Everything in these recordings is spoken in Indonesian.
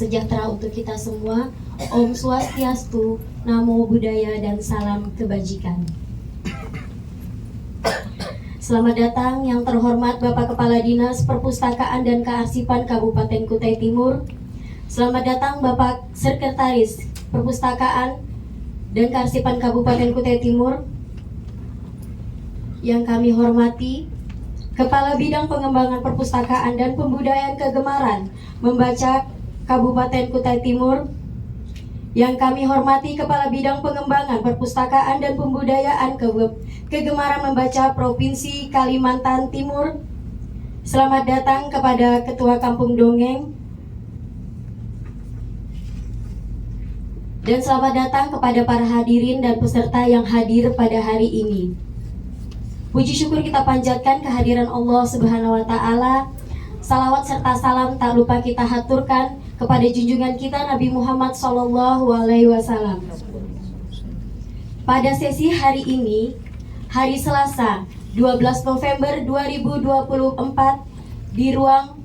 sejahtera untuk kita semua. Om Swastiastu, Namo Buddhaya, dan salam kebajikan. Selamat datang yang terhormat Bapak Kepala Dinas Perpustakaan dan Kearsipan Kabupaten Kutai Timur. Selamat datang Bapak Sekretaris Perpustakaan dan Kearsipan Kabupaten Kutai Timur. Yang kami hormati Kepala Bidang Pengembangan Perpustakaan dan Pembudayaan Kegemaran Membaca Kabupaten Kutai Timur. Yang kami hormati Kepala Bidang Pengembangan Perpustakaan dan Pembudayaan Kegemaran Membaca Provinsi Kalimantan Timur. Selamat datang kepada Ketua Kampung Dongeng. Dan selamat datang kepada para hadirin dan peserta yang hadir pada hari ini. Puji syukur kita panjatkan kehadiran Allah Subhanahu wa Ta'ala. Salawat serta salam tak lupa kita haturkan kepada junjungan kita Nabi Muhammad SAW. Pada sesi hari ini, hari Selasa 12 November 2024, di ruang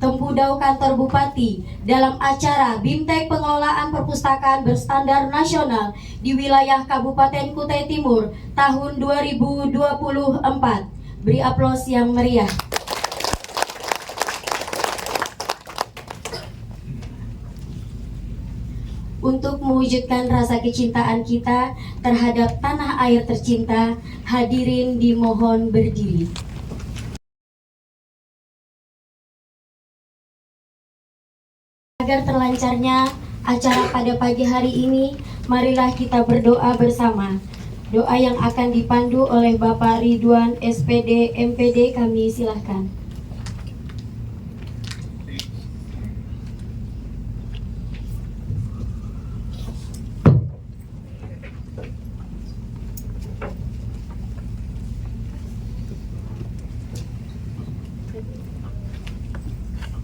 Tempudau Kantor Bupati, dalam acara BIMTEK Pengelolaan Perpustakaan Berstandar Nasional di wilayah Kabupaten Kutai Timur tahun 2024. Beri aplaus yang meriah. Untuk mewujudkan rasa kecintaan kita terhadap tanah air tercinta, hadirin dimohon berdiri. Agar terlancarnya acara pada pagi hari ini, marilah kita berdoa bersama. Doa yang akan dipandu oleh Bapak Ridwan SPD MPD, kami silahkan.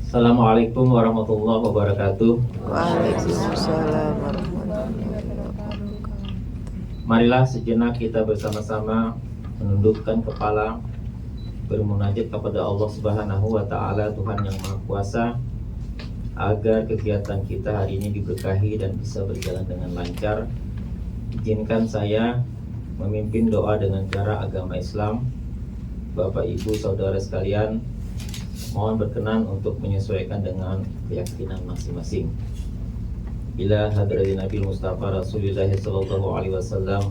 Assalamualaikum warahmatullahi wabarakatuh. Waalaikumsalam warahmatullahi wabarakatuh. Marilah sejenak kita bersama-sama menundukkan kepala, bermunajat kepada Allah Subhanahu wa Ta'ala, Tuhan yang Maha Kuasa, agar kegiatan kita hari ini diberkahi dan bisa berjalan dengan lancar. Izinkan saya memimpin doa dengan cara agama Islam. Bapak, Ibu, Saudara sekalian, mohon berkenan untuk menyesuaikan dengan keyakinan masing-masing. Ila hadratin Nabi Mustafa Rasulullah sallallahu alaihi wasallam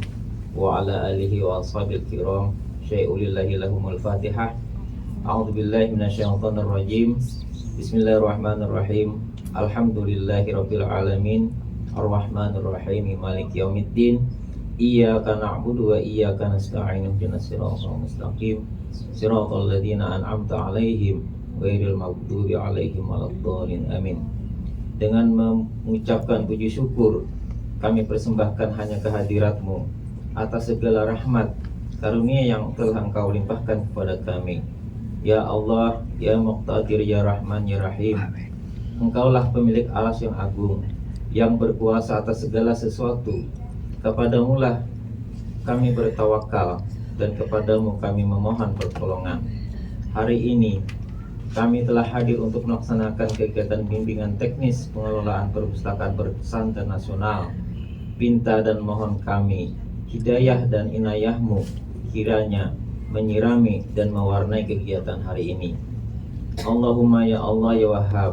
wa ala alihi wa ashabil kiram, syai'ulillahi lahumul fatihah. A'udzu billahi minasyaitonir rajim. Bismillahirrahmanirrahim. Alhamdulillahi rabbil alamin. Arrahmanir rahim. Maliki yaumiddin. Iyyaka na'budu wa iyyaka nasta'in. Ihdinas siratal mustaqim. Siratal ladzina an'amta 'alaihim ghairil maghdubi 'alaihim waladdallin. Amin. Dengan mengucapkan puji syukur, kami persembahkan hanya kehadirat-Mu atas segala rahmat karunia yang telah Engkau limpahkan kepada kami. Ya Allah, Ya Muqtadir, Ya Rahman, Ya Rahim. Engkaulah pemilik alas yang agung, yang berkuasa atas segala sesuatu. Kepadamu-lah kami bertawakal, dan kepadamu kami memohon pertolongan. Hari ini kami telah hadir untuk melaksanakan kegiatan bimbingan teknis pengelolaan perpustakaan berstandar nasional. Pinta dan mohon kami, hidayah dan inayah-Mu kiranya menyirami dan mewarnai kegiatan hari ini. Allahumma ya Allah ya Wahhab,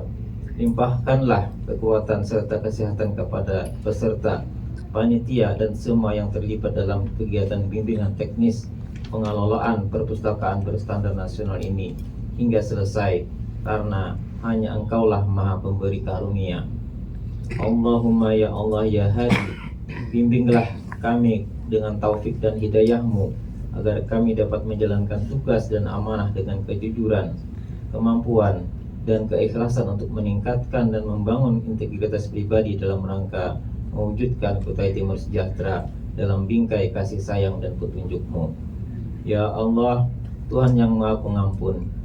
limpahkanlah kekuatan serta kesehatan kepada peserta, panitia, dan semua yang terlibat dalam kegiatan bimbingan teknis pengelolaan perpustakaan berstandar nasional ini hingga selesai, karena hanya Engkaulah Maha Pemberi karunia. Allahumma ya Allah ya Hadi, bimbinglah kami dengan taufik dan hidayah-Mu agar kami dapat menjalankan tugas dan amanah dengan kejujuran, kemampuan, dan keikhlasan untuk meningkatkan dan membangun integritas pribadi dalam rangka mewujudkan Kutai Timur sejahtera dalam bingkai kasih sayang dan petunjuk-Mu. Ya Allah, Tuhan yang Maha Pengampun,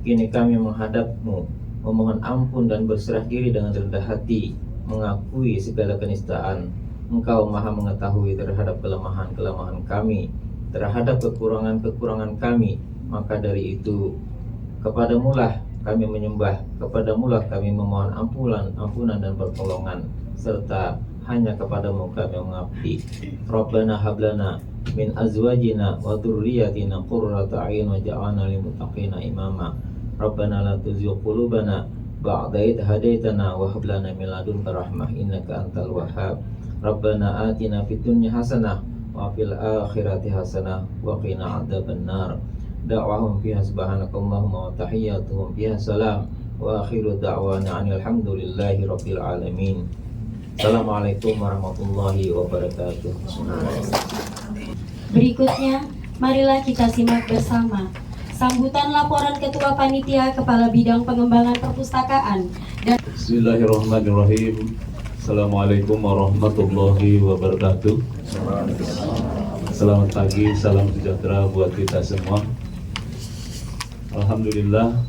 kini kami menghadap-Mu, memohon ampun dan berserah diri dengan rendah hati, mengakui segala kenistaan. Engkau Maha mengetahui terhadap kelemahan-kelemahan kami, terhadap kekurangan-kekurangan kami. Maka dari itu, kepadamu-lah kami menyembah, kepadamu lah kami memohon ampunan dan pertolongan, serta hanya kepadamu kami mengabdi. Rabbana hablana min azwajina wa dzurriyyatina qurrata a'yun waj'alna lil muttaqina imama. Rabbana la tuzigh qulubana ba'da idh hadaitana wa hab lana min ladunka rahmah innaka antal wahhab. Rabbana atina fid dunya hasanah wa fil akhirati hasanah wa qina adzabannar. Da'wahum fiha subhanakallahumma wa tahiyyatuhum fiha salam wa akhiru da'wana alhamdulillahi rabbil alamin. Assalamualaikum warahmatullahi wabarakatuh. Berikutnya, marilah kita simak bersama sambutan laporan Ketua Panitia Kepala Bidang Pengembangan Perpustakaan dan Bismillahirrahmanirrahim. Assalamualaikum warahmatullahi wabarakatuh. Selamat pagi, salam sejahtera buat kita semua. Alhamdulillah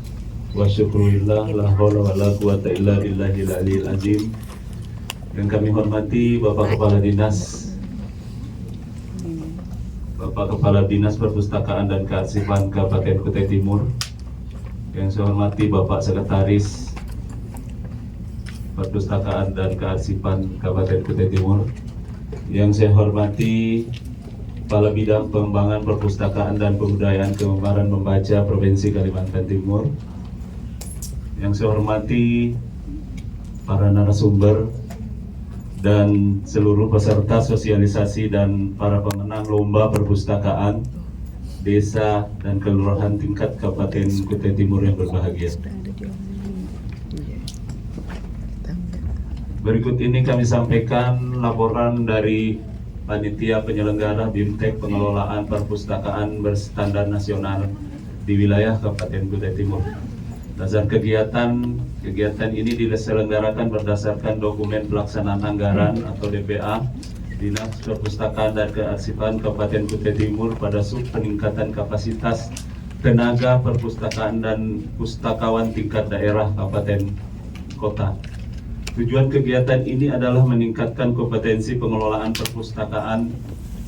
wa syukurillah, la haula wala quwata illa billahil aliyil azim. Yang kami hormati Bapak Kepala Dinas Perpustakaan dan Kearsipan Kabupaten Kutai Timur. Yang saya hormati Bapak Sekretaris Perpustakaan dan Kearsipan Kabupaten Kutai Timur. Yang saya hormati Kepala Bidang Pengembangan Perpustakaan dan Pembudayaan Kegemaran Membaca Provinsi Kalimantan Timur. Yang saya hormati para narasumber dan seluruh peserta sosialisasi dan para pemenang lomba perpustakaan desa dan kelurahan tingkat Kabupaten Kutai Timur yang berbahagia. Berikut ini kami sampaikan laporan dari Panitia Penyelenggara BIMTEK Pengelolaan Perpustakaan Berstandar Nasional di wilayah Kabupaten Kutai Timur. Dasar kegiatan ini diselenggarakan berdasarkan dokumen pelaksanaan anggaran atau DPA Dinas Perpustakaan dan Kearsipan Kabupaten Kutai Timur pada sub peningkatan kapasitas tenaga perpustakaan dan pustakawan tingkat daerah kabupaten kota. Tujuan kegiatan ini adalah meningkatkan kompetensi pengelolaan perpustakaan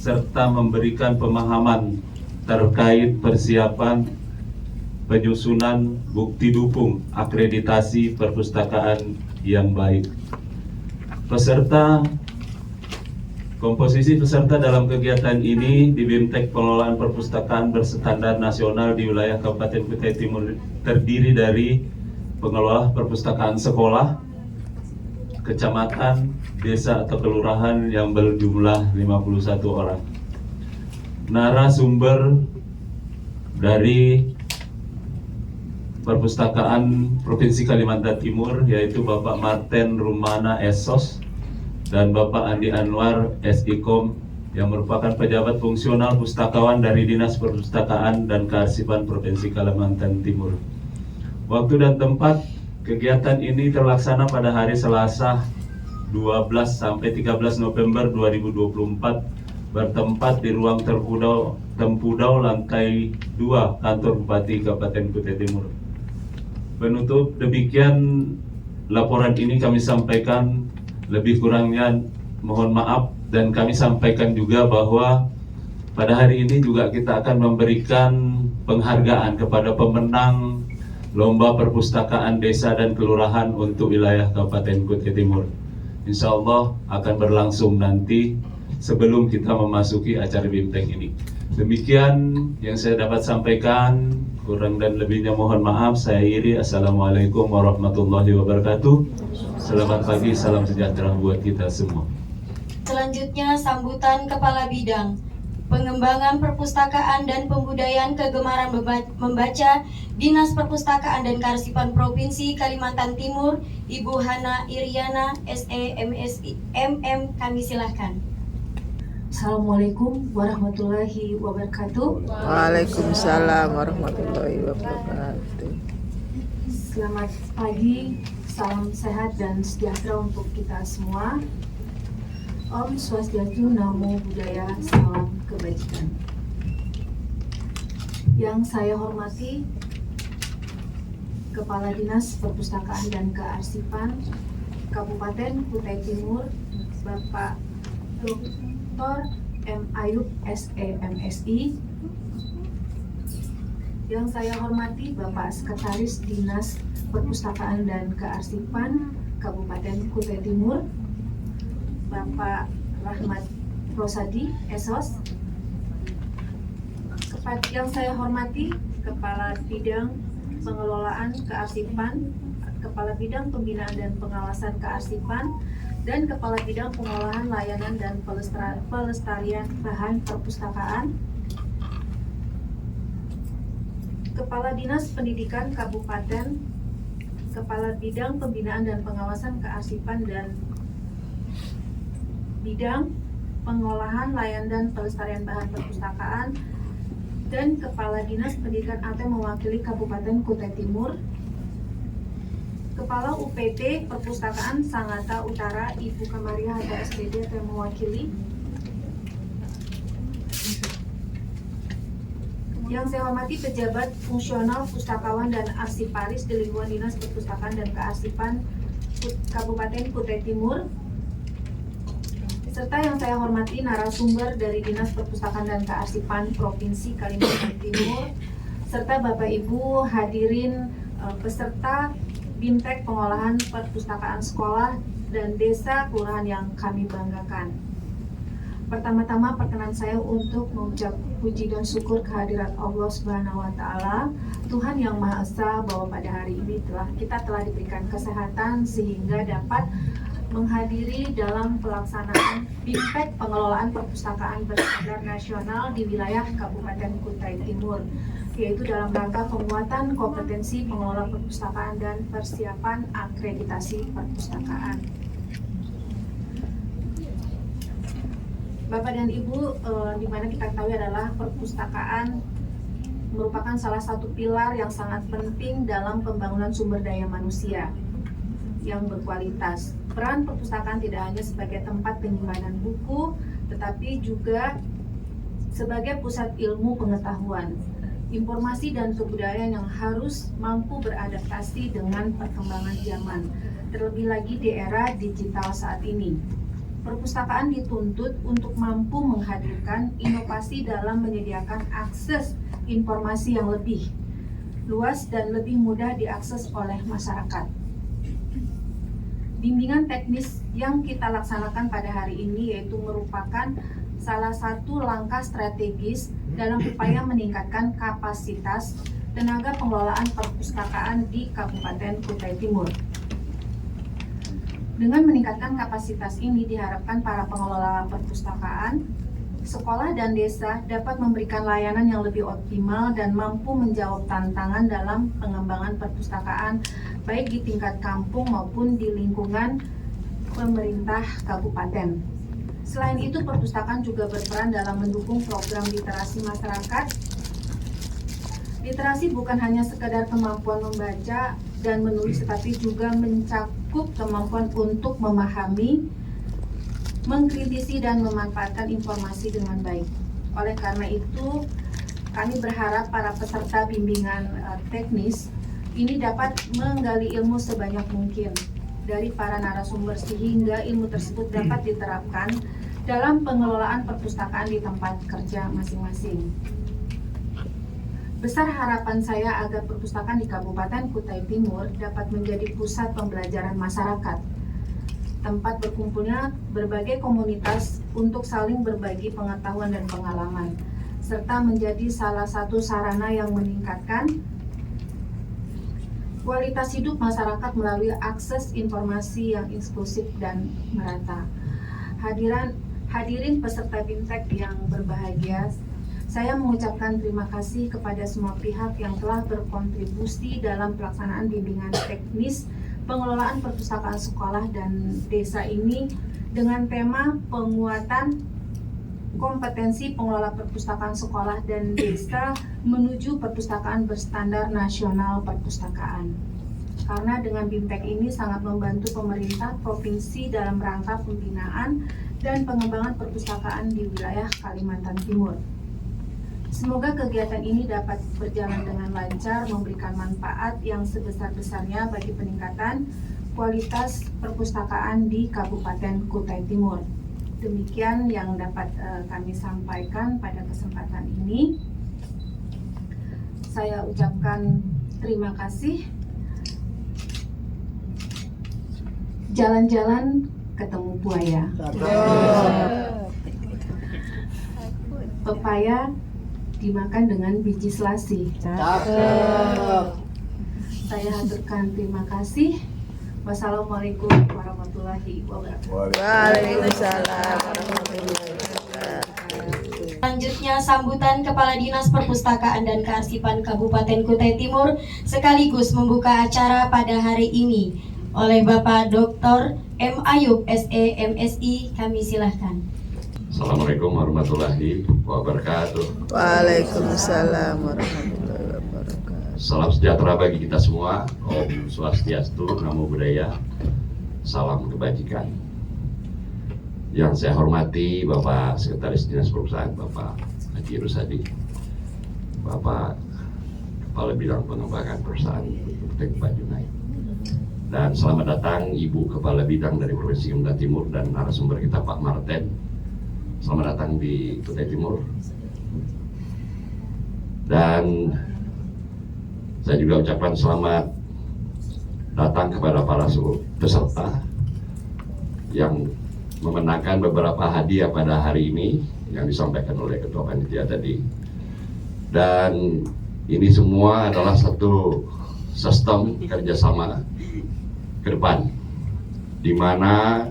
serta memberikan pemahaman terkait persiapan penyusunan bukti dukung akreditasi perpustakaan yang baik. Komposisi peserta dalam kegiatan ini di BIMTEK Pengelolaan Perpustakaan Berstandar Nasional di wilayah Kabupaten Kutai Timur terdiri dari pengelola perpustakaan sekolah, kecamatan, desa atau kelurahan yang berjumlah 51 orang. Narasumber dari Perpustakaan Provinsi Kalimantan Timur yaitu Bapak Marten Rumana Esos dan Bapak Andi Anwar SIKOM yang merupakan pejabat fungsional pustakawan dari Dinas Perpustakaan dan Kearsipan Provinsi Kalimantan Timur. Waktu dan tempat kegiatan ini terlaksana pada hari Selasa 12 sampai 13 November 2024 bertempat di ruang Tempudau lantai 2 kantor Bupati Kabupaten Kutai Timur. Penutup, demikian laporan ini kami sampaikan, lebih kurangnya mohon maaf, dan kami sampaikan juga bahwa pada hari ini juga kita akan memberikan penghargaan kepada pemenang lomba perpustakaan desa dan kelurahan untuk wilayah Kabupaten Kutai Timur. Insya Allah akan berlangsung nanti sebelum kita memasuki acara BIMTEK ini. Demikian yang saya dapat sampaikan, kurang dan lebihnya mohon maaf. Saya akhiri. Assalamualaikum warahmatullahi wabarakatuh. Selamat pagi, salam sejahtera buat kita semua. selanjutnya sambutan Kepala Bidang Pengembangan Perpustakaan dan Pembudayaan Kegemaran Membaca Dinas Perpustakaan dan Kearsipan Provinsi Kalimantan Timur, Ibu Hana Iriana SE MSI MM. Kami silahkan. Assalamualaikum warahmatullahi wabarakatuh. Waalaikumsalam warahmatullahi wabarakatuh. Selamat pagi, salam sehat dan sejahtera untuk kita semua. Om Swastiastu, Namo Buddhaya, salam kebajikan. Yang saya hormati Kepala Dinas Perpustakaan dan Kearsipan Kabupaten Kutai Timur, Bapak Dr. M. Ayub SE MSI. Yang saya hormati Bapak Sekretaris Dinas Perpustakaan dan Kearsipan Kabupaten Kutai Timur, Bapak Rahmat Rosadi, Esos. Yang saya hormati Kepala Bidang Pengelolaan Kearsipan, Kepala Bidang Pembinaan dan Pengawasan Kearsipan, dan Kepala Bidang Pengolahan Layanan dan Pelestarian Bahan Perpustakaan, Kepala Dinas Pendidikan Kabupaten, Kepala Bidang Pembinaan dan Pengawasan Kearsipan dan Bidang Pengolahan Layanan dan Pelestarian Bahan Perpustakaan, dan Kepala Dinas Pendidikan atau mewakili Kabupaten Kutai Timur, Kepala UPT Perpustakaan Sangatta Utara Ibu Kamaria atau SPD atau mewakili. Yang saya hormati pejabat fungsional pustakawan dan arsiparis di lingkungan Dinas Perpustakaan dan Kearsipan Kabupaten Kutai Timur, serta yang saya hormati narasumber dari Dinas Perpustakaan dan Kearsipan Provinsi Kalimantan Timur, serta Bapak Ibu hadirin peserta BIMTEK Pengolahan Perpustakaan Sekolah dan Desa Kelurahan yang kami banggakan. Pertama-tama perkenan saya untuk mengucap puji dan syukur kehadirat Allah Subhanahu wa Ta'ala, Tuhan yang Maha Esa, bahwa pada hari ini kita telah diberikan kesehatan sehingga dapat menghadiri dalam pelaksanaan BIMTEK Pengelolaan Perpustakaan Berstandar Nasional di wilayah Kabupaten Kutai Timur, yaitu dalam rangka penguatan kompetensi pengelola perpustakaan dan persiapan akreditasi perpustakaan. Bapak dan Ibu, di mana kita ketahui adalah perpustakaan merupakan salah satu pilar yang sangat penting dalam pembangunan sumber daya manusia yang berkualitas. Peran perpustakaan tidak hanya sebagai tempat penyimpanan buku, tetapi juga sebagai pusat ilmu pengetahuan, informasi dan kebudayaan yang harus mampu beradaptasi dengan perkembangan zaman, terlebih lagi di era digital saat ini. Perpustakaan dituntut untuk mampu menghadirkan inovasi dalam menyediakan akses informasi yang lebih luas dan lebih mudah diakses oleh masyarakat. Bimbingan teknis yang kita laksanakan pada hari ini yaitu merupakan salah satu langkah strategis dalam upaya meningkatkan kapasitas tenaga pengelolaan perpustakaan di Kabupaten Kutai Timur. Dengan meningkatkan kapasitas ini diharapkan para pengelola perpustakaan, sekolah dan desa dapat memberikan layanan yang lebih optimal dan mampu menjawab tantangan dalam pengembangan perpustakaan baik di tingkat kampung maupun di lingkungan pemerintah kabupaten. Selain itu, perpustakaan juga berperan dalam mendukung program literasi masyarakat. Literasi bukan hanya sekedar kemampuan membaca dan menulis, tetapi juga mencakup kemampuan untuk memahami, mengkritisi dan memanfaatkan informasi dengan baik. Oleh karena itu, kami berharap para peserta bimbingan teknis ini dapat menggali ilmu sebanyak mungkin dari para narasumber sehingga ilmu tersebut dapat diterapkan dalam pengelolaan perpustakaan di tempat kerja masing-masing. Besar harapan saya agar perpustakaan di Kabupaten Kutai Timur dapat menjadi pusat pembelajaran masyarakat, tempat berkumpulnya berbagai komunitas untuk saling berbagi pengetahuan dan pengalaman, serta menjadi salah satu sarana yang meningkatkan kualitas hidup masyarakat melalui akses informasi yang inklusif dan merata. Hadirin peserta BIMTEK yang berbahagia, saya mengucapkan terima kasih kepada semua pihak yang telah berkontribusi dalam pelaksanaan bimbingan teknis pengelolaan perpustakaan sekolah dan desa ini dengan tema penguatan kompetensi pengelola perpustakaan sekolah dan desa menuju perpustakaan berstandar nasional perpustakaan. Karena dengan BIMTEK ini sangat membantu pemerintah provinsi dalam rangka pembinaan dan pengembangan perpustakaan di wilayah Kalimantan Timur. Semoga kegiatan ini dapat berjalan dengan lancar, memberikan manfaat yang sebesar-besarnya bagi peningkatan kualitas perpustakaan di Kabupaten Kutai Timur. Demikian yang dapat kami sampaikan pada kesempatan ini. Saya ucapkan terima kasih. jalan-jalan ketemu buaya. Pepaya dimakan dengan biji selasih. Saya haturkan terima kasih. Wassalamualaikum warahmatullahi wabarakatuh. Waalaikumsalam warahmatullahi wabarakatuh. Selanjutnya sambutan Kepala Dinas Perpustakaan dan Kearsipan Kabupaten Kutai Timur sekaligus membuka acara pada hari ini oleh Bapak Dr. M. Ayub SE MSI. Kami silahkan. Assalamualaikum warahmatullahi wabarakatuh. Waalaikumsalam warahmatullahi wabarakatuh. Salam sejahtera bagi kita semua. Om Swastiastu, Namo Buddhaya. Salam kebajikan. Yang saya hormati Bapak Sekretaris Dinas Perusahaan Bapak Haji Rusadi, Bapak Kepala Bidang Pengembangan Perusahaan Pak Junaid, dan selamat datang Ibu Kepala Bidang dari Provinsi Kutai Timur dan narasumber kita Pak Marten. Selamat datang di Kutai Timur. Dan saya juga ucapkan selamat datang kepada para peserta yang memenangkan beberapa hadiah pada hari ini yang disampaikan oleh Ketua Panitia tadi. Dan ini semua adalah satu sistem kerjasama ke depan, di mana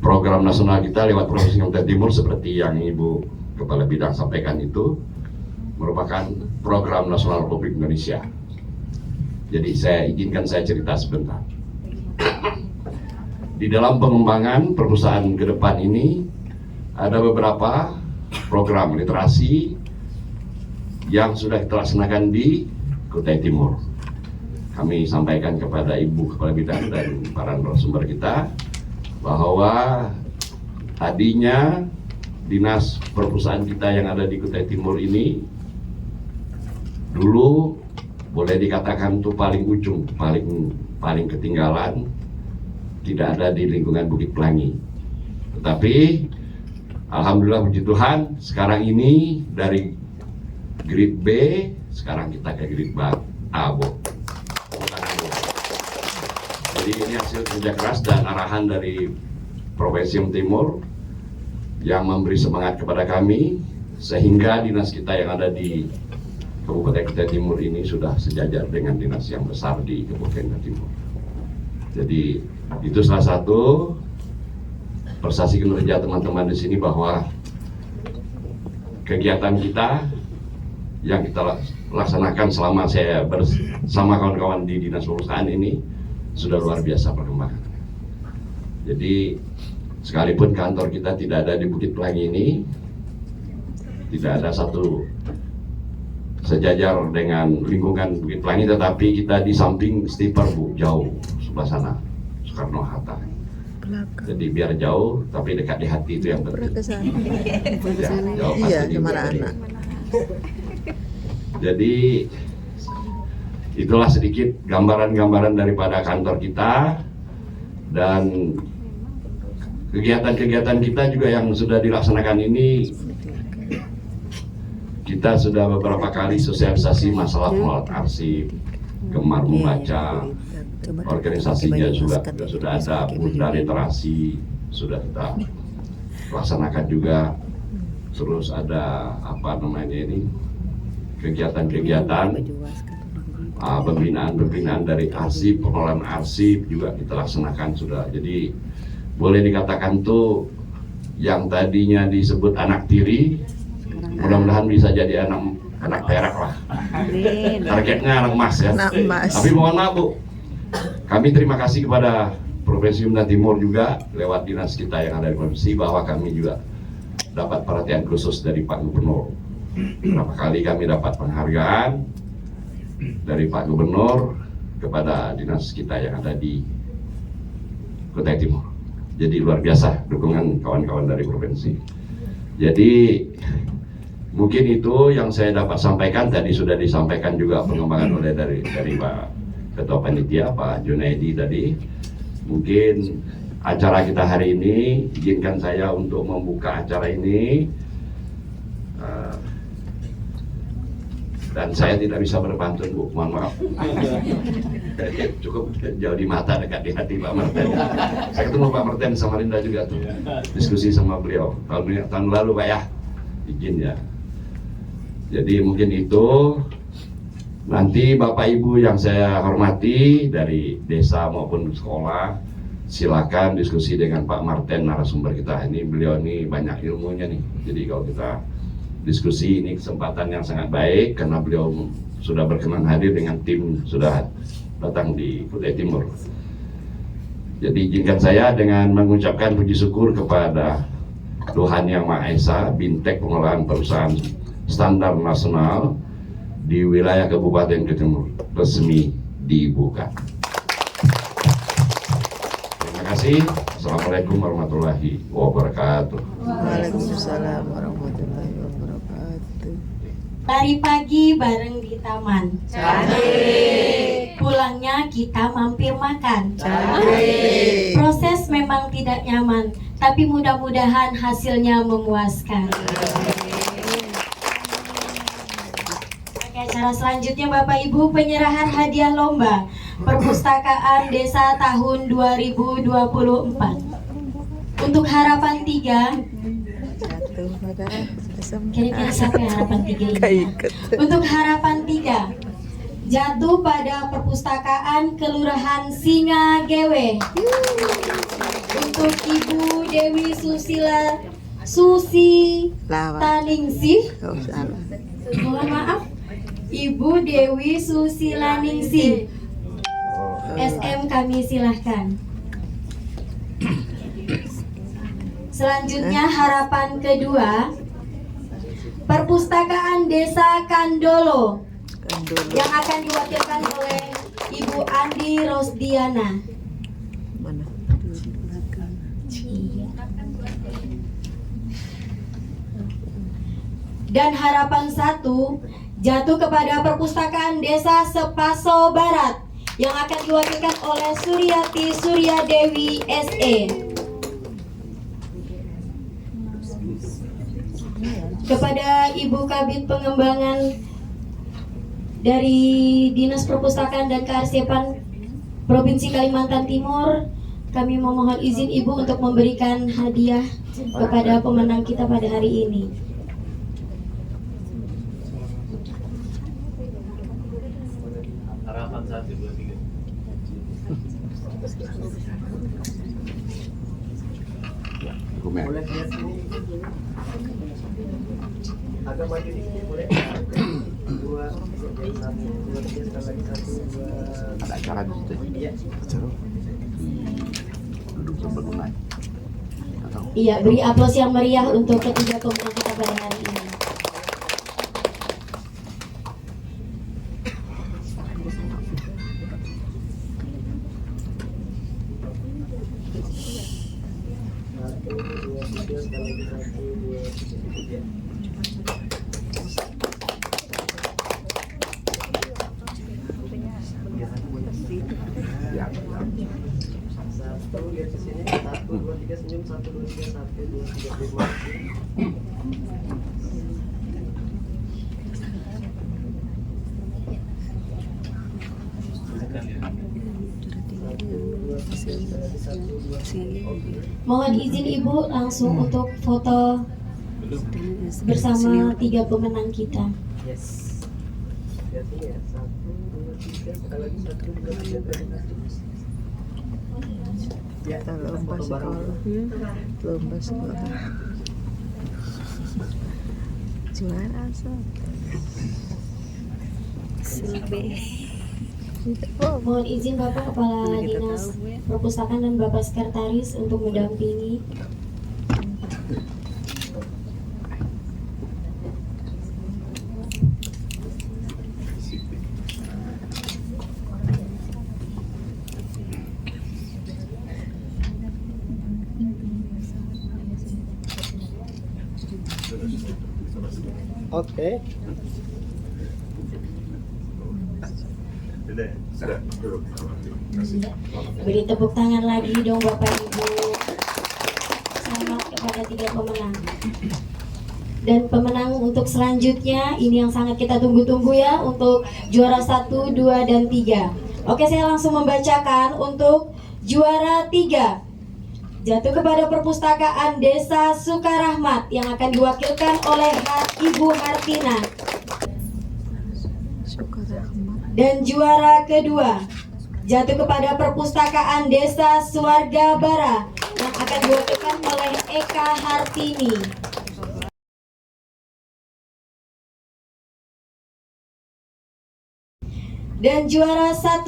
program nasional kita lewat Provinsi Kutai Timur seperti yang Ibu Kepala Bidang sampaikan itu merupakan program nasional Republik Indonesia. Jadi izinkan saya cerita sebentar. Di dalam pengembangan perusahaan ke depan ini ada beberapa program literasi yang sudah kita laksanakan di Kutai Timur. Kami sampaikan kepada Ibu Kepala Bidang dan para narasumber kita bahwa tadinya dinas perpustakaan kita yang ada di Kutai Timur ini dulu boleh dikatakan tuh paling ujung, paling ketinggalan, tidak ada di lingkungan Bukit Pelangi. Tetapi alhamdulillah puji Tuhan, sekarang ini dari grade B sekarang kita ke grade A, Bu. Jadi ini hasil kerja keras dan arahan dari Provinsi Timur yang memberi semangat kepada kami sehingga dinas kita yang ada di Kabupaten Kutai Timur ini sudah sejajar dengan dinas yang besar di Kabupaten Kutai Timur. Jadi itu salah satu prestasi kinerja teman-teman di sini bahwa kegiatan kita yang kita laksanakan selama saya bersama kawan-kawan di dinas perusahaan ini sudah luar biasa perkembangan. Jadi sekalipun kantor kita tidak ada di Bukit Pelangi ini, tidak ada satu sejajar dengan lingkungan Bukit Pelangi, tetapi kita di samping Stiper, Bu, jauh sebelah sana, Soekarno-Hatta. Jadi biar jauh tapi dekat di hati itu yang penting. Ya, jauh Iya, pasti sama juga. anak. Jadi itulah sedikit gambaran-gambaran daripada kantor kita dan kegiatan-kegiatan kita juga yang sudah dilaksanakan ini. Kita sudah beberapa kali sosialisasi masalah pengelolaan arsip, gemar membaca, organisasinya sudah ada, bunda literasi sudah kita laksanakan juga. Terus ada apa namanya ini, kegiatan-kegiatan pembinaan dari arsip, pengelolaan arsip juga kita laksanakan sudah. Jadi boleh dikatakan tuh yang tadinya disebut anak tiri, mudah-mudahan bisa jadi anak perak lah. Targetnya anak emas ya. Anak emas. Tapi mohon maaf, Bu, kami terima kasih kepada Provinsi Kutai Timur juga lewat dinas kita yang ada di provinsi bahwa kami juga dapat perhatian khusus dari Pak Gubernur. Berapa kali kami dapat penghargaan dari Pak Gubernur kepada dinas kita yang ada di Kutai Timur. Jadi luar biasa dukungan kawan-kawan dari provinsi. Jadi mungkin itu yang saya dapat sampaikan. Tadi sudah disampaikan juga pengembangan oleh dari Pak Ketua Panitia Pak Junaidi tadi. Mungkin acara kita hari ini, izinkan saya untuk membuka acara ini. Dan saya tidak bisa berpantun, Bu, mohon maaf. Cukup jauh di mata, dekat di hati Pak Marten. Saya ketemu Pak Marten di Samarinda juga tuh, diskusi sama beliau tahun lalu Pak ya, izin ya. Jadi mungkin itu. Nanti Bapak Ibu yang saya hormati dari desa maupun sekolah, silakan diskusi dengan Pak Marten, narasumber kita ini. Beliau ini banyak ilmunya nih, jadi kalau kita diskusi ini kesempatan yang sangat baik karena beliau sudah berkenan hadir dengan tim sudah datang di Kutai Timur. Jadi izinkan saya dengan mengucapkan puji syukur kepada Tuhan Yang Maha Esa, Bintek Pengelolaan Perusahaan Standar Nasional di wilayah Kabupaten Kutai Timur resmi dibuka. Terima kasih. Assalamualaikum warahmatullahi wabarakatuh. Waalaikumsalam warahmatullahi wabarakatuh. Lari pagi bareng di taman. Cantik. Pulangnya kita mampir makan. Cantik. Proses memang tidak nyaman, tapi mudah-mudahan hasilnya memuaskan. Oke, acara selanjutnya Bapak Ibu, penyerahan hadiah lomba Perpustakaan Desa tahun 2024. Untuk harapan 3, Jatuh pada kira-kira siapa yang harapan 3 ini? Kaiket. Untuk harapan 3, jatuh pada Perpustakaan Kelurahan Singagewe. Untuk Ibu Dewi Susi Lawan. Taningsih, Oh, salah. mohon maaf, Ibu Dewi Susilaningsih, SM kami silahkan. Selanjutnya harapan kedua, Perpustakaan Desa Kandolo Kan dulu. yang akan diwakilkan oleh Ibu Andi Rosdiana. Mana? Dan harapan 1 jatuh kepada Perpustakaan Desa Sepaso Barat yang akan diwakilkan oleh Suryati Suryadewi SE. Kepada Ibu Kabid Pengembangan dari Dinas Perpustakaan dan Kearsipan Provinsi Kalimantan Timur, kami memohon izin Ibu untuk memberikan hadiah kepada pemenang kita pada hari ini. Harapan 1, 2, 3. Boleh lihat ini. Agak maju dikit boleh. 2, 3, 1, 2, 3, sekali lagi 1, 2. Ada acara di situ. Iya. Duduk sambil naik. Iya, beri aplaus yang meriah untuk ketiga pemenang kita pada hari ini. Ya. 1 lihat di sini. 1, 2, 3 senyum. 1, 2, 3, 1, 2, 3, 5. Mohon izin Ibu langsung untuk foto bersama 3 pemenang kita. Yes. Lihat sini ya. 1, 2, 3 sekali lagi 1, 2, 3, 4. Ya, Kita lomba sekolah. Lomba sekolah. Juara asal. Mohon izin Bapak Kepala Dinas Perpustakaan dan Bapak Sekretaris untuk mendampingi. Oke. Beri tepuk tangan lagi dong Bapak Ibu. Selamat kepada 3 pemenang. Dan pemenang untuk selanjutnya ini yang sangat kita tunggu-tunggu ya, untuk juara 1, 2, dan 3. Oke, saya langsung membacakan untuk juara 3. Jatuh kepada perpustakaan Desa Sukarahmat yang akan diwakilkan oleh Ibu Hartina. Dan juara kedua jatuh kepada perpustakaan Desa Suarga Bara yang akan diwakilkan oleh Eka Hartini. Dan juara 1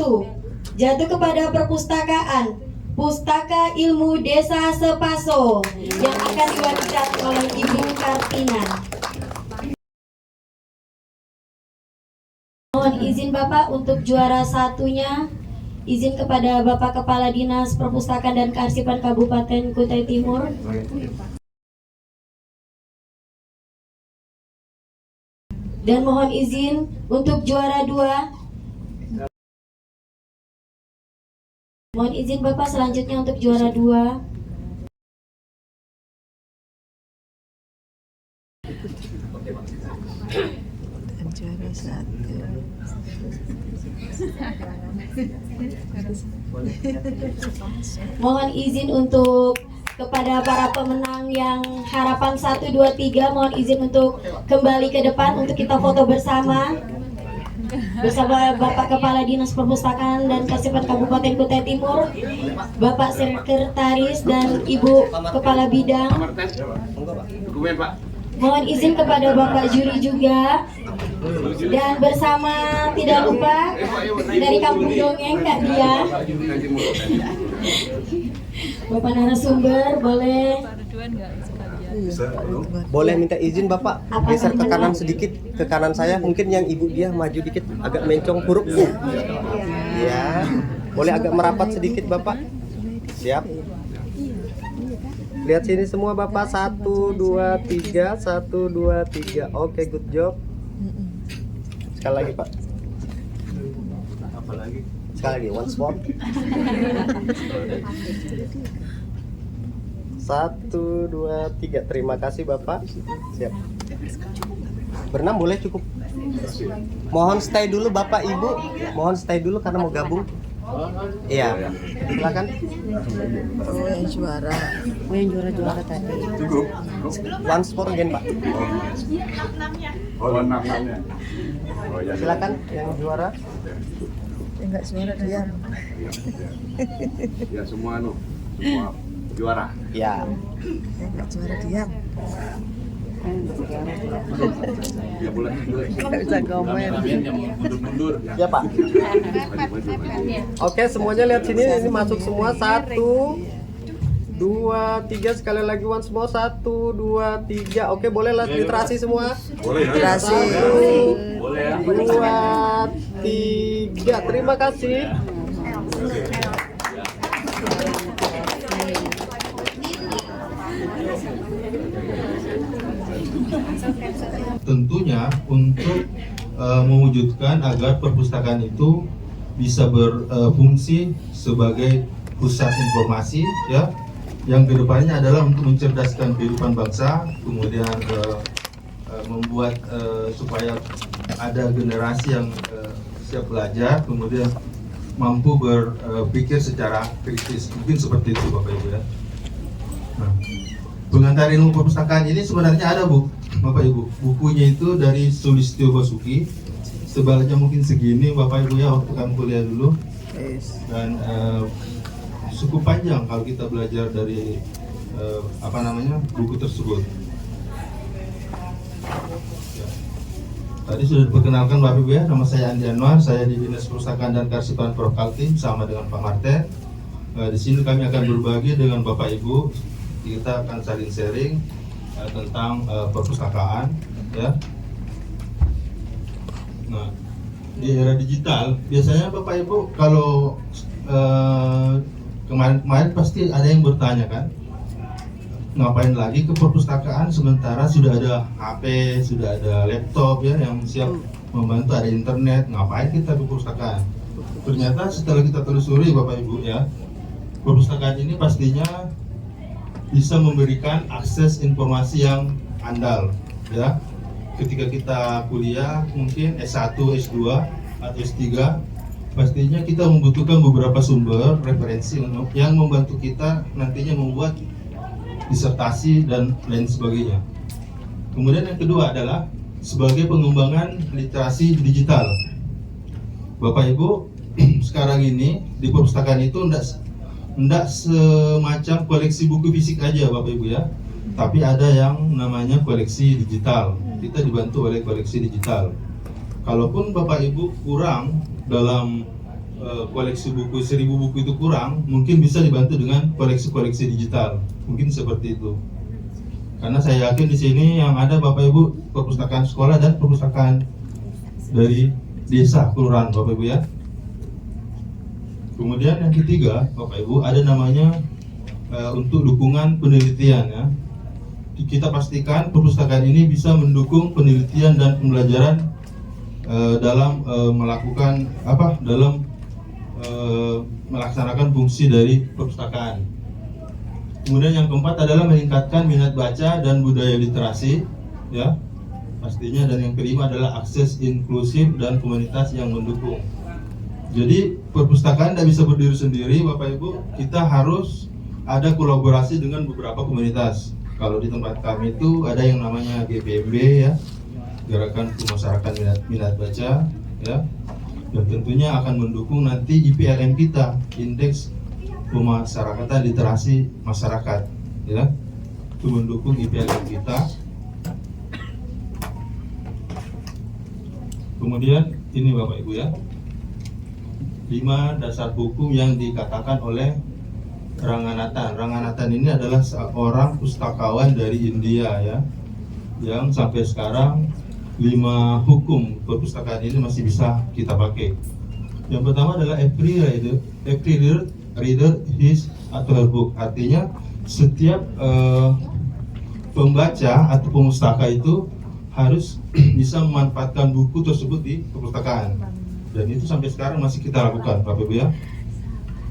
jatuh kepada perpustakaan Pustaka Ilmu Desa Sepaso yang akan diwakilkan oleh Ibu Kartina. Mohon izin Bapak untuk juara satunya, izin kepada Bapak Kepala Dinas Perpustakaan dan Kearsipan Kabupaten Kutai Timur. Dan mohon izin untuk juara 2. Mohon izin Bapak selanjutnya untuk juara 2. Dan juara 1. Mohon izin untuk kepada para pemenang yang harapan 1, 2, 3, mohon izin untuk kembali ke depan untuk kita foto bersama Bapak Kepala Dinas Perpustakaan dan Kearsipan Kabupaten Kutai Timur, Bapak Sekretaris dan Ibu Kepala Bidang. Mohon izin kepada Bapak Juri juga. Dan bersama tidak lupa dari Kampung Dongeng Kak Dia, Bapak narasumber boleh. Boleh minta izin Bapak geser ke kanan sedikit, ke kanan saya, mungkin yang Ibu dia maju dikit, agak mencong huruf U. Ya, boleh agak merapat sedikit Bapak. Siap. Lihat sini semua Bapak, 1, 2, 3, 1, 2, 3. Oke, good job. Sekali lagi Pak. Sekali lagi, once more. 1, 2, 3. Terima kasih Bapak. Siap. Berenam boleh cukup. Mohon stay dulu Bapak Ibu. Mohon stay dulu karena mau gabung. Iya. Silakan. Oh, yang juara. Oh, yang juara-juara tadi. Once more again Pak. Oh, 6-nya. Oh, ya. Silakan yang juara. Enggak juara diam. Ya semua semua juara. Ya. Enggak juara diam. Ya boleh. Enggak bisa komen. Ya Pak. Oke, semuanya lihat sini, ini masuk semua. 1, 2, 3, sekali lagi once more. 1, 2, 3. Oke, boleh literasi semua. Boleh. Literasi. 1, Boleh ya. 2, 3. Terima kasih. Tentunya untuk mewujudkan agar perpustakaan itu bisa berfungsi sebagai pusat informasi ya, yang kedepannya adalah untuk mencerdaskan kehidupan bangsa, kemudian membuat supaya ada generasi yang siap belajar, kemudian mampu berpikir secara kritis, mungkin seperti itu Bapak Ibu ya. Nah, pengantar ilmu perpustakaan ini sebenarnya ada Bapak Ibu, bukunya itu dari Sulistyo Basuki, sebalanya mungkin segini Bapak Ibu ya waktu kami kuliah dulu, dan cukup panjang kalau kita belajar dari buku tersebut. Ya. Tadi sudah diperkenalkan Bapak Ibu ya, nama saya Andi Anwar, saya di Dinas Perpustakaan dan Kearsipan Prof. Kaltim sama dengan Pak Marten. Di sini kami akan berbagi dengan Bapak Ibu, kita akan saling sharing tentang perpustakaan ya. Nah, di era digital biasanya Bapak Ibu kalau kemarin pasti ada yang bertanya kan, ngapain lagi ke perpustakaan sementara sudah ada HP, sudah ada laptop ya yang siap membantu, ada internet, ngapain kita ke perpustakaan? Ternyata setelah kita telusuri Bapak Ibu ya, perpustakaan ini pastinya bisa memberikan akses informasi yang andal ya. Ketika kita kuliah mungkin S1, S2 atau S3, pastinya kita membutuhkan beberapa sumber referensi yang membantu kita nantinya membuat disertasi dan lain sebagainya. Kemudian yang kedua adalah sebagai pengembangan literasi digital. Bapak Ibu, sekarang ini di perpustakaan itu enggak semacam koleksi buku fisik aja Bapak Ibu ya, tapi ada yang namanya koleksi digital. Kita dibantu oleh koleksi digital. Kalaupun Bapak Ibu kurang dalam koleksi buku, 1000 buku itu kurang, mungkin bisa dibantu dengan koleksi-koleksi digital. Mungkin seperti itu. Karena saya yakin di sini yang ada Bapak Ibu perpustakaan sekolah dan perpustakaan dari desa, kelurahan Bapak Ibu ya. Kemudian yang ketiga Bapak Ibu ada namanya untuk dukungan penelitian ya. Kita pastikan perpustakaan ini bisa mendukung penelitian dan pembelajaran dalam melakukan melaksanakan fungsi dari perpustakaan. Kemudian yang keempat adalah meningkatkan minat baca dan budaya literasi ya pastinya, dan yang kelima adalah akses inklusif dan komunitas yang mendukung. Jadi perpustakaan tidak bisa berdiri sendiri Bapak Ibu, kita harus ada kolaborasi dengan beberapa komunitas. Kalau di tempat kami itu ada yang namanya GPMB ya, Gerakan Pemasyaratan Minat Baca ya, dan tentunya akan mendukung nanti IPLM kita, Indeks Pemasyarakatan Literasi Masyarakat ya, itu mendukung IPLM kita. Kemudian ini Bapak Ibu ya, 5 dasar hukum yang dikatakan oleh Ranganathan. Ranganathan ini adalah seorang pustakawan dari India ya, yang sampai sekarang 5 hukum perpustakaan ini masih bisa kita pakai. Yang pertama adalah every reader his atau her book. Artinya setiap pembaca atau pemustaka itu harus bisa memanfaatkan buku tersebut di perpustakaan, dan itu sampai sekarang masih kita lakukan Bapak Ibu ya.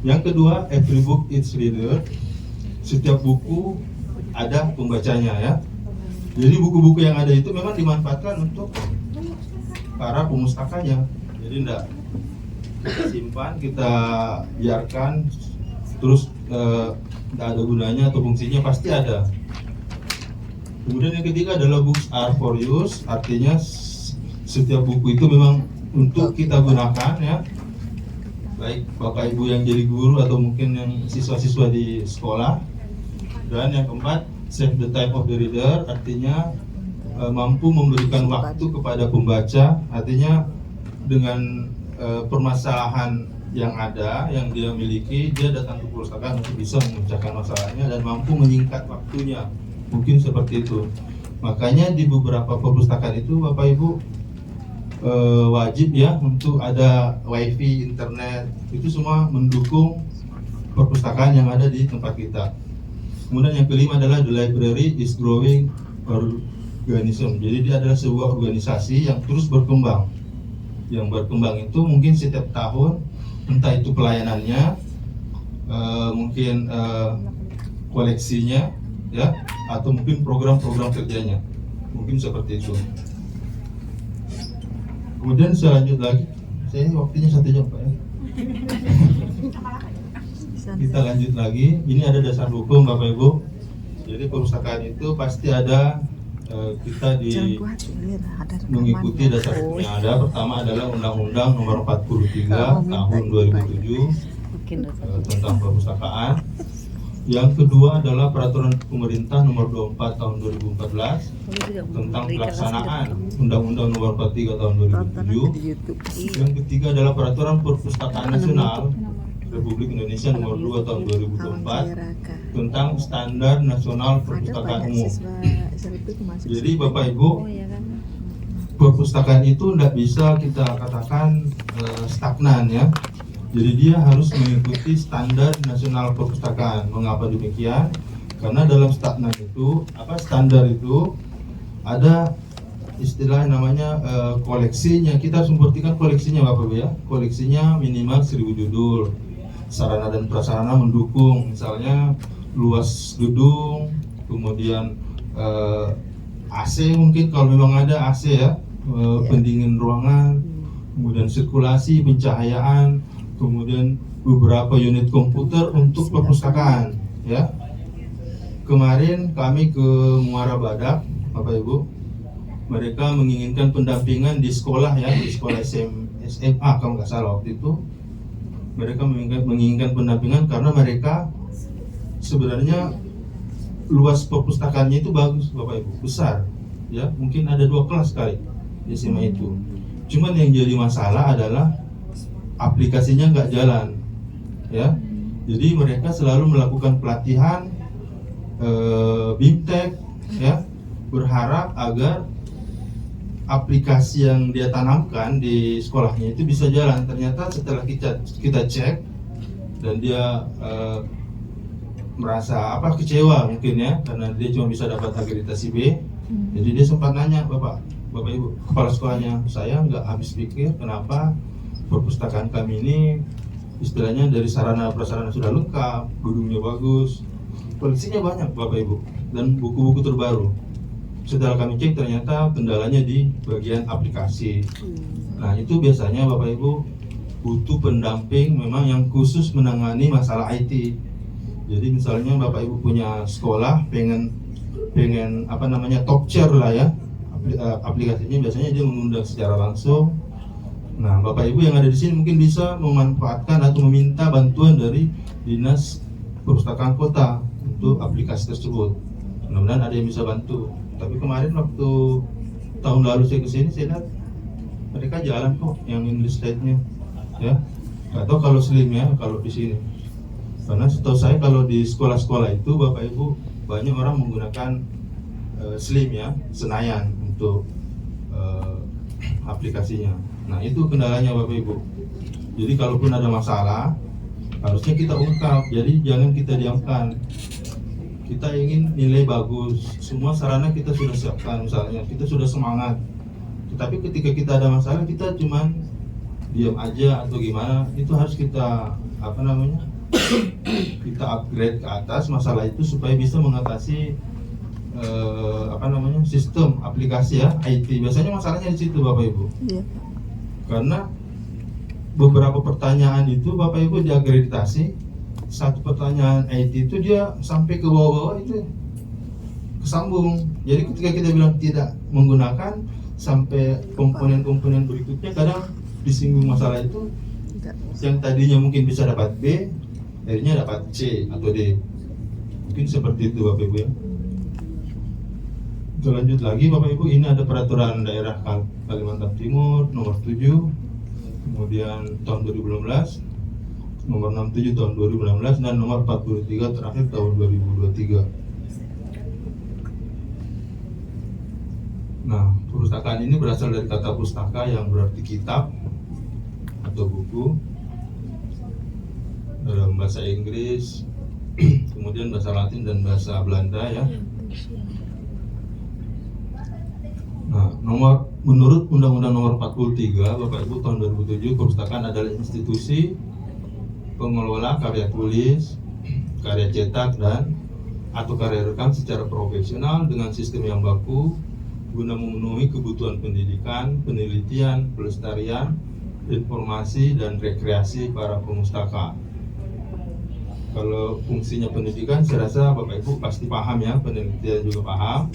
Yang kedua, every book its reader. Setiap buku ada pembacanya ya. Jadi buku-buku yang ada itu memang dimanfaatkan untuk para pemustakanya. Jadi tidak kita simpan, kita biarkan terus tidak ada gunanya atau fungsinya, pasti ada. Kemudian yang ketiga adalah books are for use. Artinya setiap buku itu memang untuk kita gunakan ya, baik Bapak Ibu yang jadi guru atau mungkin yang siswa-siswa di sekolah. Dan yang keempat, save the time of the reader. Artinya mampu memberikan waktu kepada pembaca. Artinya dengan permasalahan yang ada, yang dia miliki, dia datang ke perpustakaan untuk bisa memecahkan masalahnya dan mampu menyingkat waktunya. Mungkin seperti itu. Makanya di beberapa perpustakaan itu Bapak Ibu wajib ya untuk ada wifi, internet. Itu semua mendukung perpustakaan yang ada di tempat kita. Kemudian yang kelima adalah the library is growing organism. Jadi dia adalah sebuah organisasi yang terus berkembang. Yang berkembang itu mungkin setiap tahun, entah itu pelayanannya, mungkin koleksinya, ya, atau mungkin program-program kerjanya, mungkin seperti itu. Kemudian saya lanjut lagi, saya waktunya 1 jam Pak ya. Kita lanjut lagi, ini ada dasar hukum Bapak Ibu. Jadi perpustakaan itu pasti ada kita mengikuti dasar hukum yang ada. Pertama adalah Undang-Undang Nomor 43 Tahun 2007 tentang perpustakaan. Yang kedua adalah Peraturan Pemerintah Nomor 24 Tahun 2014 tentang pelaksanaan Undang-Undang Nomor 43 Tahun 2007. Yang ketiga adalah Peraturan Perpustakaan Nasional Republik Indonesia Nomor 2 Tahun 2024 tentang Standar Nasional Perpustakaan Umum. Jadi Bapak Ibu, perpustakaan itu tidak bisa kita katakan stagnan ya. Jadi dia harus mengikuti standar nasional perpustakaan. Mengapa demikian? Karena dalam stagnan itu, standar itu ada istilah namanya koleksinya. Kita harus memperhatikan koleksinya Bapak Ibu ya. Koleksinya minimal 1000 judul. Sarana dan prasarana mendukung, misalnya luas gedung, kemudian AC mungkin kalau memang ada AC ya, pendingin ruangan, kemudian sirkulasi, pencahayaan, kemudian beberapa unit komputer untuk perpustakaan ya. Kemarin kami ke Muara Badak, Bapak Ibu, mereka menginginkan pendampingan di sekolah ya, di sekolah SMA kalau nggak salah waktu itu. Mereka menginginkan pendampingan karena mereka sebenarnya luas perpustakaannya itu bagus, Bapak Ibu, besar ya, mungkin ada 2 kelas kali di SMA itu. Cuman yang jadi masalah adalah aplikasinya nggak jalan ya. Jadi mereka selalu melakukan pelatihan BIMTEK ya, berharap agar aplikasi yang dia tanamkan di sekolahnya itu bisa jalan. Ternyata setelah kita cek dan dia merasa kecewa mungkin ya, karena dia cuma bisa dapat akreditasi B. Jadi dia sempat nanya, Bapak Ibu kepala sekolahnya, saya nggak habis pikir kenapa perpustakaan kami ini istilahnya dari sarana prasarana sudah lengkap, gedungnya bagus, koleksinya banyak Bapak Ibu, dan buku-buku terbaru. Setelah kami cek ternyata kendalanya di bagian aplikasi. Nah itu biasanya Bapak Ibu butuh pendamping memang yang khusus menangani masalah IT. Jadi misalnya Bapak Ibu punya sekolah pengen top chair lah ya, aplikasinya biasanya dia mengundang secara langsung. Nah Bapak Ibu yang ada di sini mungkin bisa memanfaatkan atau meminta bantuan dari Dinas Perpustakaan Kota untuk aplikasi tersebut. Mudah-mudahan ada yang bisa bantu. Tapi kemarin waktu tahun lalu saya kesini, saya lihat mereka jalan kok yang English slide-nya ya. Atau kalau slim ya kalau di sini. Karena setahu saya kalau di sekolah-sekolah itu Bapak Ibu banyak orang menggunakan slim ya, Senayan untuk aplikasinya. Nah itu kendalanya Bapak Ibu. Jadi kalaupun ada masalah harusnya kita ungkap. Jadi jangan kita diamkan. Kita ingin nilai bagus, semua sarana kita sudah siapkan, misalnya kita sudah semangat. Tetapi ketika kita ada masalah kita cuman diam aja atau gimana, itu harus kita kita upgrade ke atas masalah itu supaya bisa mengatasi sistem aplikasi ya, IT. Biasanya masalahnya di situ Bapak Ibu. Iya. Karena beberapa pertanyaan itu Bapak Ibu diakreditasi, satu pertanyaan IT itu dia sampai ke bawah-bawah itu kesambung. Jadi ketika kita bilang tidak menggunakan, sampai komponen-komponen berikutnya kadang disinggung masalah itu, yang tadinya mungkin bisa dapat B akhirnya dapat C atau D. Mungkin seperti itu Bapak Ibu ya. Kita lanjut lagi Bapak Ibu, ini ada peraturan daerah Kalimantan Timur nomor 7 kemudian tahun 2016, nomor 67 tahun 2016, dan nomor 43 terakhir tahun 2023. Nah, perpustakaan ini berasal dari kata pustaka yang berarti kitab atau buku dalam bahasa Inggris, kemudian bahasa Latin dan bahasa Belanda ya. Nah, menurut Undang-Undang Nomor 43 Bapak Ibu tahun 2007, perpustakaan adalah institusi pengelola karya tulis, karya cetak dan atau karya rekam secara profesional dengan sistem yang baku guna memenuhi kebutuhan pendidikan, penelitian, pelestarian, informasi dan rekreasi para pemustaka. Kalau fungsinya pendidikan, saya rasa Bapak Ibu pasti paham ya, penelitian juga paham.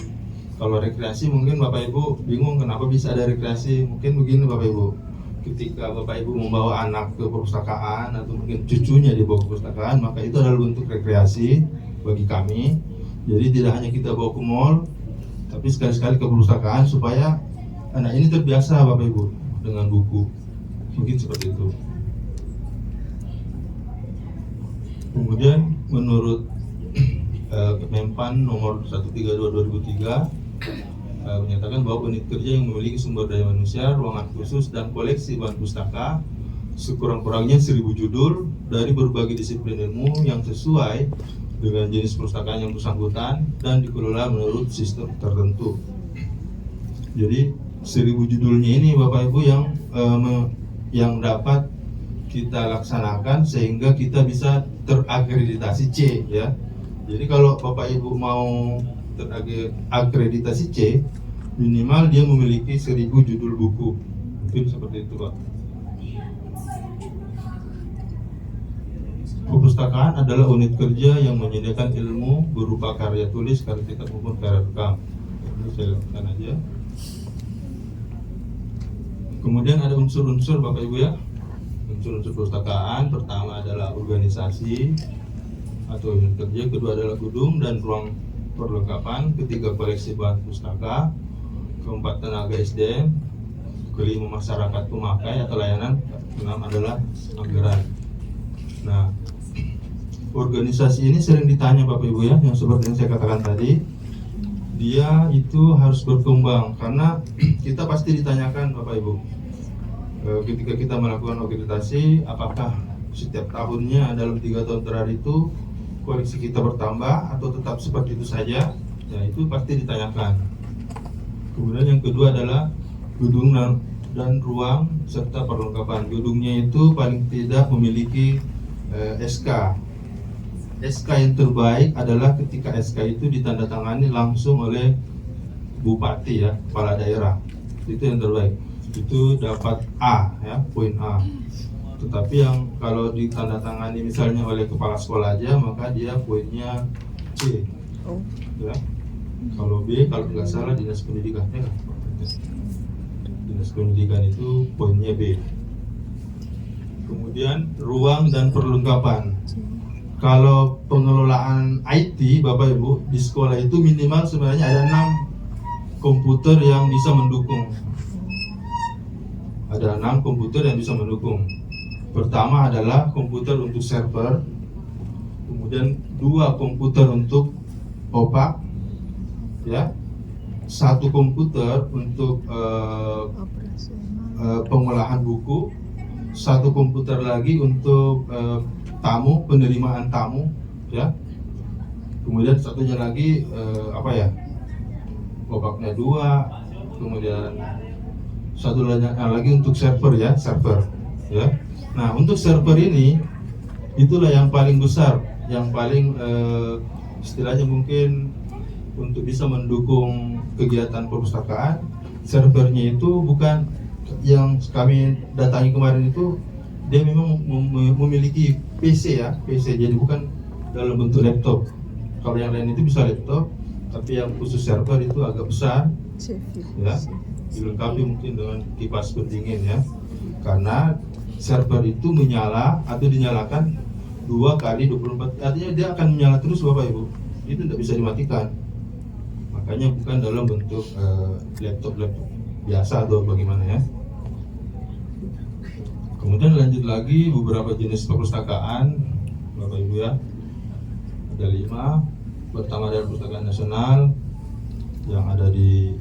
Kalau rekreasi mungkin Bapak Ibu bingung kenapa bisa ada rekreasi. Mungkin begini Bapak Ibu, ketika Bapak Ibu membawa anak ke perpustakaan atau mungkin cucunya dibawa ke perpustakaan, maka itu adalah bentuk rekreasi bagi kami. Jadi tidak hanya kita bawa ke mall, tapi sekali-sekali ke perpustakaan supaya anak ini terbiasa Bapak Ibu dengan buku. Mungkin seperti itu. Kemudian menurut Kemenpan nomor 132/2003 menyatakan bahwa unit kerja yang memiliki sumber daya manusia, ruangan khusus dan koleksi bahan pustaka sekurang-kurangnya 1000 judul dari berbagai disiplin ilmu yang sesuai dengan jenis perpustakaan yang bersangkutan dan dikelola menurut sistem tertentu. Jadi 1000 judulnya ini Bapak Ibu yang dapat kita laksanakan sehingga kita bisa terakreditasi C ya. Jadi kalau Bapak Ibu mau terakreditasi C, minimal dia memiliki 1000 judul buku. Mungkin seperti itu, Pak. Perpustakaan adalah unit kerja yang menyediakan ilmu berupa karya tulis, karya cetak maupun karya rekam. Ini saya lakukan aja. Kemudian ada unsur-unsur Bapak Ibu ya. Unsur-unsur perpustakaan pertama adalah organisasi atau unit kerja, kedua adalah gedung dan ruang perlengkapan, ketiga koleksi bahan pustaka, keempat tenaga SDM, kelima masyarakat pemakai atau layanan, keenam adalah anggaran. Nah, organisasi ini sering ditanya Bapak Ibu ya, yang seperti yang saya katakan tadi, dia itu harus berkembang karena kita pasti ditanyakan Bapak Ibu, ketika kita melakukan akreditasi, apakah setiap tahunnya dalam 3 tahun terakhir itu koleksi kita bertambah atau tetap seperti itu saja? Ya, itu pasti ditanyakan. Kemudian yang kedua adalah gedung dan ruang serta perlengkapan. Gedungnya itu paling tidak memiliki SK. SK yang terbaik adalah ketika SK itu ditandatangani langsung oleh bupati ya, kepala daerah. Itu yang terbaik. Itu dapat A ya, poin A. Tetapi yang kalau ditandatangani misalnya oleh kepala sekolah aja, maka dia poinnya C. Ya. Kalau B, kalau nggak salah dinas pendidikan ya. Dinas pendidikan itu poinnya B. Kemudian ruang dan perlengkapan. Kalau pengelolaan IT Bapak Ibu di sekolah itu minimal sebenarnya ada 6 komputer yang bisa mendukung. Ada 6 komputer yang bisa mendukung. Pertama adalah komputer untuk server, kemudian 2 komputer untuk opak, ya, 1 komputer untuk pengolahan buku, 1 komputer lagi untuk tamu, penerimaan tamu, ya. Kemudian satunya lagi opaknya 2, kemudian satu lagi untuk server ya, server, ya. Nah, untuk server ini itulah yang paling besar, yang paling istilahnya mungkin untuk bisa mendukung kegiatan perpustakaan. Servernya itu bukan yang kami datangi kemarin itu, dia memang memiliki PC ya, PC, jadi bukan dalam bentuk laptop. Kalau yang lain itu bisa laptop, tapi yang khusus server itu agak besar, ya, dilengkapi mungkin dengan kipas pendingin ya, karena server itu menyala atau dinyalakan 2 kali 24, artinya dia akan menyala terus Bapak Ibu, itu tidak bisa dimatikan. Makanya bukan dalam bentuk laptop biasa atau bagaimana ya. Kemudian lanjut lagi beberapa jenis perpustakaan Bapak Ibu ya, ada 5. Pertama adalah perpustakaan nasional yang ada di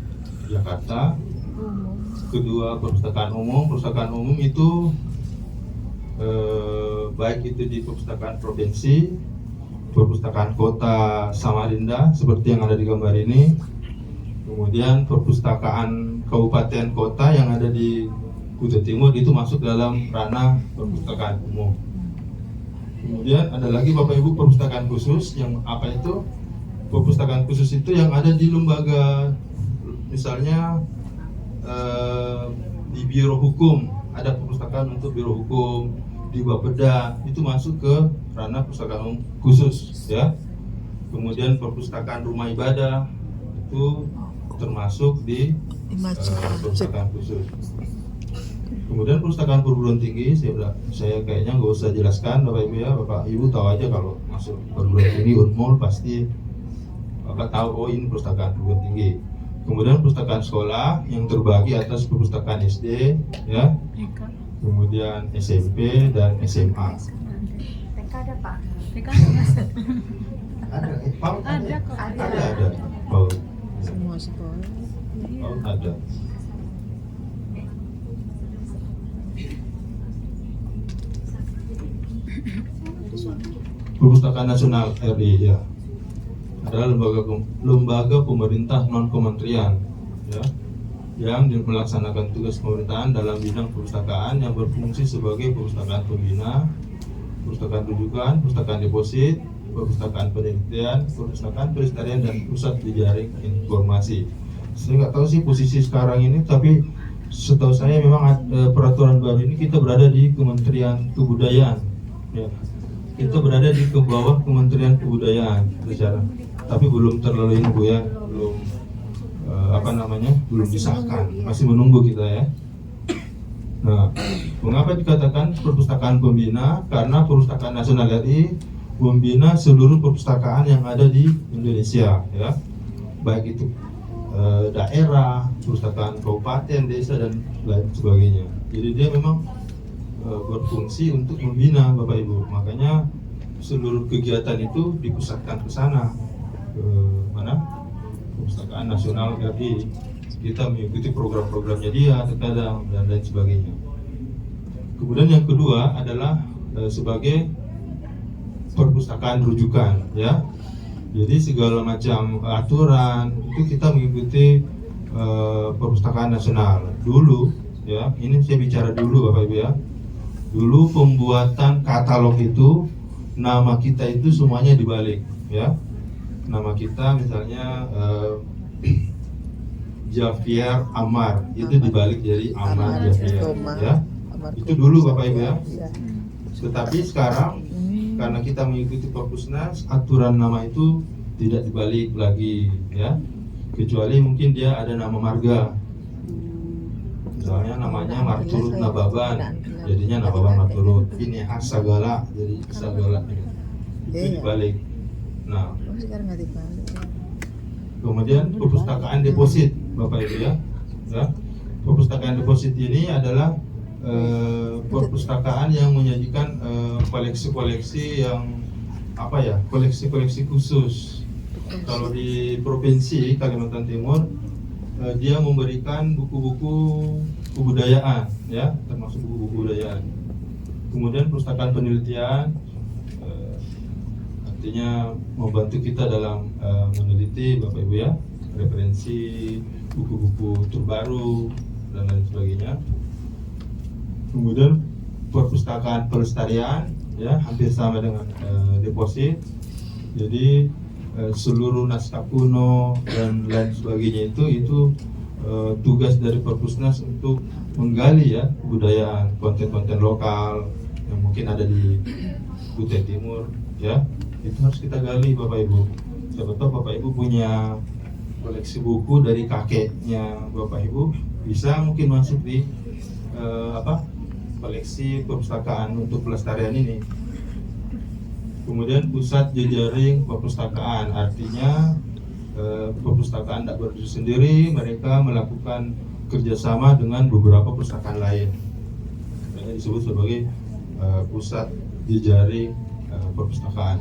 Jakarta. Kedua perpustakaan umum. Perpustakaan umum itu baik itu di perpustakaan provinsi, perpustakaan kota Samarinda seperti yang ada di gambar ini, kemudian perpustakaan kabupaten kota yang ada di Kuta Timur itu masuk dalam ranah perpustakaan umum. Kemudian ada lagi Bapak Ibu perpustakaan khusus, yang apa itu? Perpustakaan khusus itu yang ada di lembaga, misalnya di Biro Hukum ada perpustakaan untuk Biro Hukum, di Bapeda itu masuk ke ranah perpustakaan umum khusus ya. Kemudian perpustakaan rumah ibadah itu termasuk di perpustakaan khusus. Kemudian perpustakaan perguruan tinggi, saya kayaknya nggak usah jelaskan Bapak Ibu ya, Bapak Ibu tahu aja kalau masuk perguruan tinggi Unmul pasti Bapak tahu, oh ini perpustakaan perguruan tinggi. Kemudian perpustakaan sekolah yang terbagi atas perpustakaan SD ya, kemudian SMP dan SMA. TK ada Pak? TK Ada, ada kok. ada. Oh, Semua sekolah. oh ada. Perpustakaan Nasional RI ya, adalah lembaga pemerintah non kementerian ya, yang melaksanakan tugas pemerintahan dalam bidang perpustakaan, yang berfungsi sebagai perpustakaan pembina, perpustakaan rujukan, perpustakaan deposit, perpustakaan penelitian, perpustakaan pelestarian, dan pusat jejaring informasi. Saya nggak tahu sih posisi sekarang ini, tapi setahu saya memang peraturan baru ini kita berada di Kementerian Kebudayaan, ya. Kita berada di bawah Kementerian Kebudayaan secara, tapi belum terlalu ini Bu ya, belum belum disahkan, masih menunggu kita ya. Nah, mengapa dikatakan perpustakaan pembina? Karena Perpustakaan Nasional RI membina seluruh perpustakaan yang ada di Indonesia, ya, baik itu daerah, perpustakaan kabupaten, desa, dan lain sebagainya. Jadi dia memang berfungsi untuk membina Bapak Ibu. Makanya seluruh kegiatan itu dipusatkan ke sana, ke mana? Perpustakaan Nasional RI. Kita mengikuti program-programnya dia terkadang dan lain sebagainya. Kemudian yang kedua adalah sebagai perpustakaan rujukan, ya. Jadi segala macam aturan itu kita mengikuti Perpustakaan Nasional. Dulu, ya, ini saya bicara dulu Bapak Ibu ya. Dulu pembuatan katalog itu nama kita itu semuanya dibalik, ya. Nama kita misalnya Javier Amar, itu dibalik jadi Amar Javier, ya. Itu dulu Bapak Ibu ya. Tetapi sekarang karena kita mengikuti Perpusnas, aturan nama itu tidak dibalik lagi, ya. Kecuali mungkin dia ada nama marga. Misalnya namanya Marturut Nababan, jadinya Nababan Marturut. Ini khas Sagala, jadi Sagala. Itu dibalik. Nah, Sekarang nggak dibalik. kemudian perpustakaan deposit Bapak Ibu ya. Perpustakaan deposit ini adalah perpustakaan yang menyajikan koleksi-koleksi yang koleksi-koleksi khusus. Kalau di provinsi Kalimantan Timur dia memberikan buku-buku kebudayaan, ya, termasuk buku-buku kebudayaan. Kemudian perpustakaan penelitian artinya membantu kita dalam meneliti Bapak Ibu ya, referensi buku-buku terbaru dan lain sebagainya. Kemudian perpustakaan pelestarian, ya, hampir sama dengan deposit. Jadi seluruh naskah kuno dan lain sebagainya itu tugas dari Perpusnas untuk menggali ya kebudayaan, konten-konten lokal yang mungkin ada di Kutai Timur, ya. Itu harus kita gali Bapak Ibu. Siapa tahu Bapak Ibu punya koleksi buku dari kakeknya Bapak Ibu, bisa mungkin masuk di koleksi perpustakaan untuk pelestarian ini. Kemudian pusat jejaring perpustakaan, artinya perpustakaan tidak berdiri sendiri, mereka melakukan kerjasama dengan beberapa perpustakaan lain. Ini disebut sebagai pusat jejaring perpustakaan.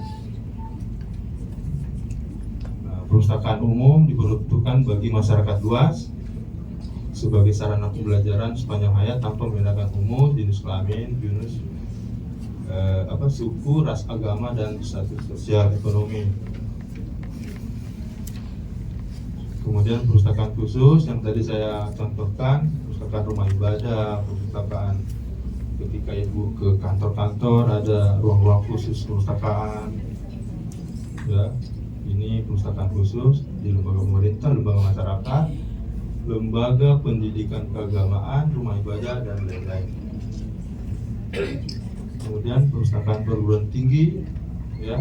Perpustakaan umum diperuntukkan bagi masyarakat luas sebagai sarana pembelajaran sepanjang hayat tanpa membedakan umur, jenis kelamin, jenis suku, ras, agama, dan status sosial ekonomi. Kemudian perpustakaan khusus yang tadi saya contohkan, perpustakaan rumah ibadah, perpustakaan ketika ibu ke kantor-kantor ada ruang-ruang khusus perpustakaan, ya. Ini perpustakaan khusus di lembaga pemerintah, lembaga masyarakat, lembaga pendidikan keagamaan, rumah ibadah, dan lain-lain. Kemudian perpustakaan perguruan tinggi, ya,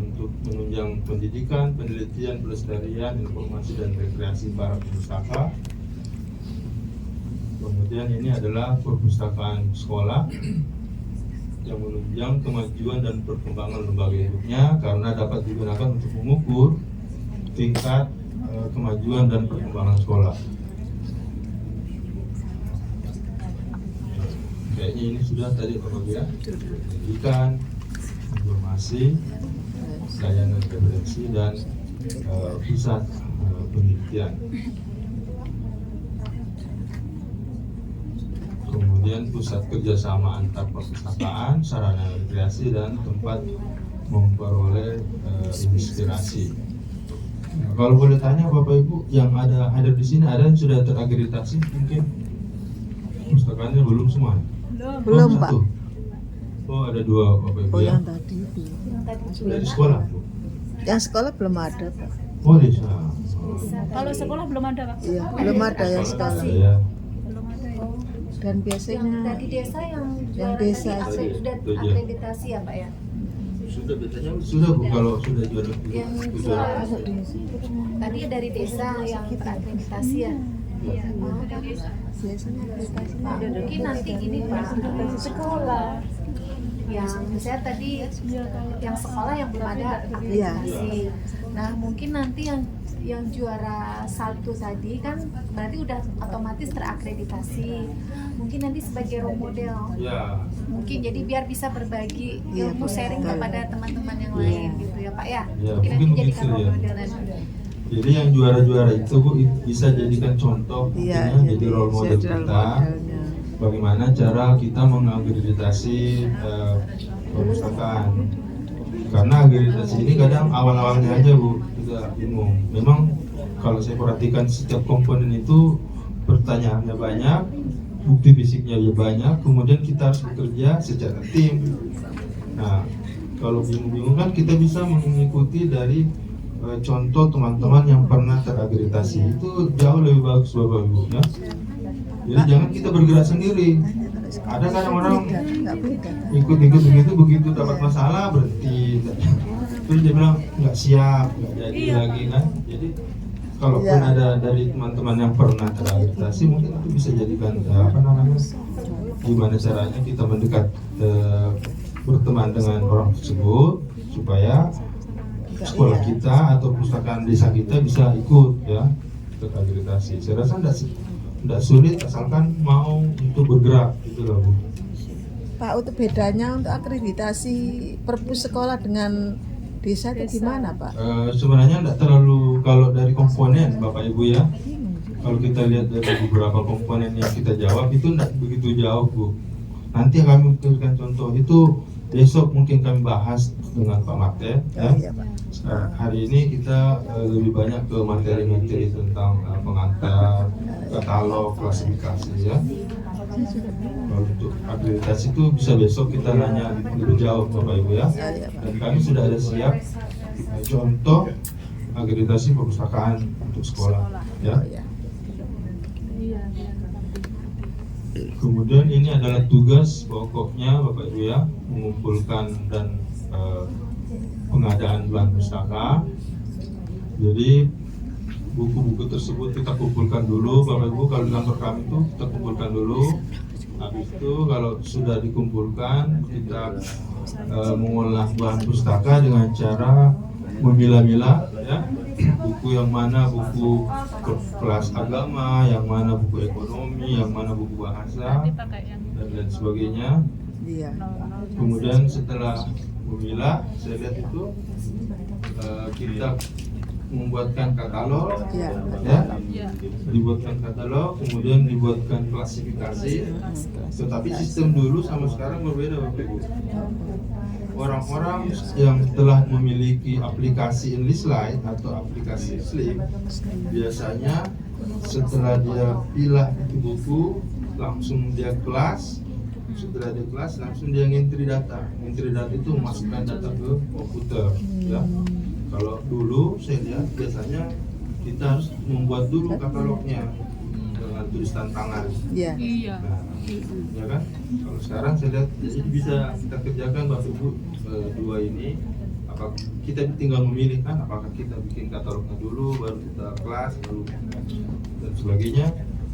untuk menunjang pendidikan, penelitian, pelestarian, informasi, dan rekreasi para pustaka. Kemudian ini adalah perpustakaan sekolah yang menunjang kemajuan dan perkembangan lembaga induknya karena dapat digunakan untuk mengukur tingkat kemajuan dan perkembangan sekolah. Kayaknya ini sudah tadi Bapak ya, pendidikan, informasi, layanan referensi, dan pusat penelitian. Kemudian pusat kerjasama antar perpustakaan, sarana rekreasi, dan tempat memperoleh inspirasi. Nah, kalau boleh tanya Bapak Ibu yang hadir di sini, ada yang sudah terakreditasi mungkin? Perpustakaannya belum semua? Belum, Pak. Satu. Oh, ada 2 Bapak Ibu Oh, ya. yang tadi itu. Dari sekolah, Bu. Yang sekolah belum ada, Pak. Oh, desa. Kalau sekolah belum ada, Pak. Iya, belum ada yang sekolah. Ya. Belum ada ya. Dan Yang biasanya dari desa yang juara desa tadi sih. sudah Itu aja. akreditasi ya Pak ya? Sudah Bu, kalau sudah juara. Yang Juara. tadi dari desa yang terakreditasi ya? biasanya akreditasi Pak, mungkin nanti gini Pak, sekolah yang saya tadi yang sekolah yang belum ada akreditasi. Nah mungkin nanti yang juara 1 tadi kan berarti udah otomatis terakreditasi. Mungkin nanti sebagai role model. Ya. Mungkin jadi biar bisa berbagi Iya, ilmu sharing betul. kepada teman-teman yang Iya. lain gitu ya Pak ya. Ya, Mungkin nanti mungkin jadikan begitu role ya. model nanti. Jadi yang juara-juara itu Bu bisa jadikan contoh, Iya, mungkin jadi role model jadi role kita. modelnya. Bagaimana cara kita mengakreditasi perpustakaan. Karena akreditasi ini kadang awal-awalnya aja Bu kita bingung. Memang kalau saya perhatikan setiap komponen itu pertanyaannya banyak, bukti fisiknya banyak, kemudian kita harus bekerja secara tim. Nah, kalau bingung-bingung kan kita bisa mengikuti dari contoh teman-teman yang pernah terakreditasi. Itu jauh lebih bagus Bapak Ibu ya. Jadi jangan kita bergerak sendiri. Ada kan orang Nggak beda. ikut-ikut begitu dapat masalah berhenti. Terus dia bilang nggak siap, nggak jadi lagi kan. Jadi kalaupun Iya. ada dari teman-teman yang pernah terakreditasi mungkin itu bisa jadikan apa namanya, gimana caranya kita mendekat berteman dengan orang tersebut supaya sekolah kita atau perpustakaan desa kita bisa ikut ya terakreditasi. Saya rasa tidak sulit asalkan mau untuk bergerak gitu loh Bu. Pak, untuk bedanya untuk akreditasi perpus sekolah dengan desa itu gimana Pak? Sebenarnya tidak terlalu, kalau dari komponen Bapak Ibu ya, kalau kita lihat dari beberapa komponen yang kita jawab itu tidak begitu jauh Bu. Nanti kami berikan contoh itu besok mungkin kami bahas dengan Pak Marten ya. Iya Pak. Hari ini kita lebih banyak ke materi-materi tentang pengantar, katalog, klasifikasi ya. Kalau untuk akreditasi itu bisa besok kita nanya lebih jauh Bapak Ibu ya. Dan kami sudah ada siap contoh akreditasi perpustakaan untuk sekolah ya. Kemudian ini adalah tugas pokoknya Bapak Ibu ya, mengumpulkan dan pengadaan bahan pustaka. Jadi buku-buku tersebut kita kumpulkan dulu Bapak Ibu, kalau di kantor kami itu kita kumpulkan dulu. Habis itu kalau sudah dikumpulkan kita mengolah bahan pustaka dengan cara memilah-milah ya, buku yang mana buku kelas agama, yang mana buku ekonomi, yang mana buku bahasa dan lain sebagainya. Iya. Kemudian setelah memilah, saya lihat itu kita membuatkan katalog, Iya. ya, dibuatkan katalog, kemudian dibuatkan klasifikasi. Tetapi sistem dulu sama sekarang berbeda Bapak Ibu. Orang-orang yang telah memiliki aplikasi Enlistlight atau aplikasi Slim, biasanya setelah dia pilah itu buku, langsung dia kelas. Setelah dia kelas, langsung dia ngentri data. Ngentri data itu memasukkan data ke komputer. Ya. Kalau dulu saya lihat biasanya kita harus membuat dulu katalognya dengan tulisan tangan. Iya. Nah, ya kan? Kalau sekarang saya lihat jadi bisa kita kerjakan Bapak Ibu dua ini. Apa kita tinggal memilih kan? Apakah kita bikin katalognya dulu, baru kita kelas, lalu dan sebagainya,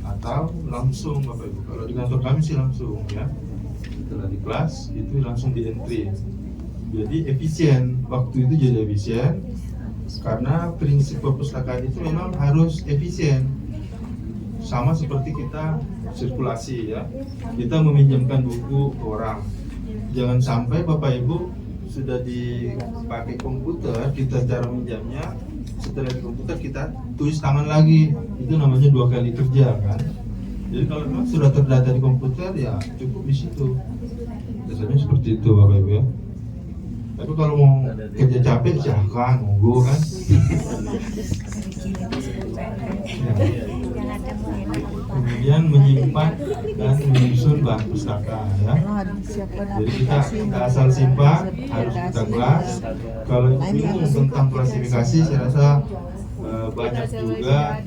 atau langsung Bapak Ibu. Kalau di kantor kami sih langsung ya. Setelah di kelas itu langsung di entry. Jadi efisien, waktu itu jadi efisien karena prinsip perpustakaan itu memang harus efisien. Sama seperti kita sirkulasi ya, kita meminjamkan buku ke orang. Jangan sampai Bapak Ibu sudah dipakai komputer, kita cara minjamnya, setelah di komputer kita tulis tangan lagi, itu namanya 2 kali kerja kan. Jadi kalau memang sudah terdata di komputer ya cukup di situ. Biasanya seperti itu Bapak Ibu ya. Tapi kalau mau kerja capek silahkan nunggu kan. Ya. kemudian menyimpan dan menyusun bahan pustaka ya. Siapkan Jadi kita asal simpan harus kita kelas. Kalau bingung tentang klasifikasi, saya rasa banyak juga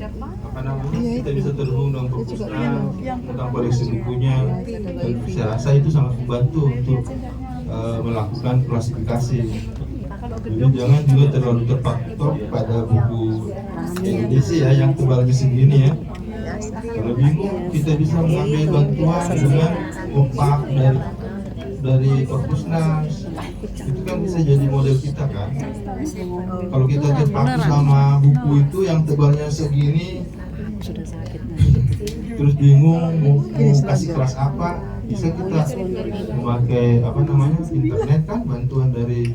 apa namanya, kita bisa terhubung dengan perpustakaan tentang koleksi bukunya, dan saya rasa itu sangat membantu untuk melakukan klasifikasi. Jadi jangan juga terlalu terpatok pada buku edisi ya yang tebalnya segini ya. Kalau bingung, kita bisa mengambil bantuan dengan opak dari Perpusnas. Itu kan bisa jadi model kita kan. Kalau kita terpaku sama buku itu yang tebalnya segini, terus bingung mau kasih kelas apa, bisa kita memakai apa namanya internet kan, bantuan dari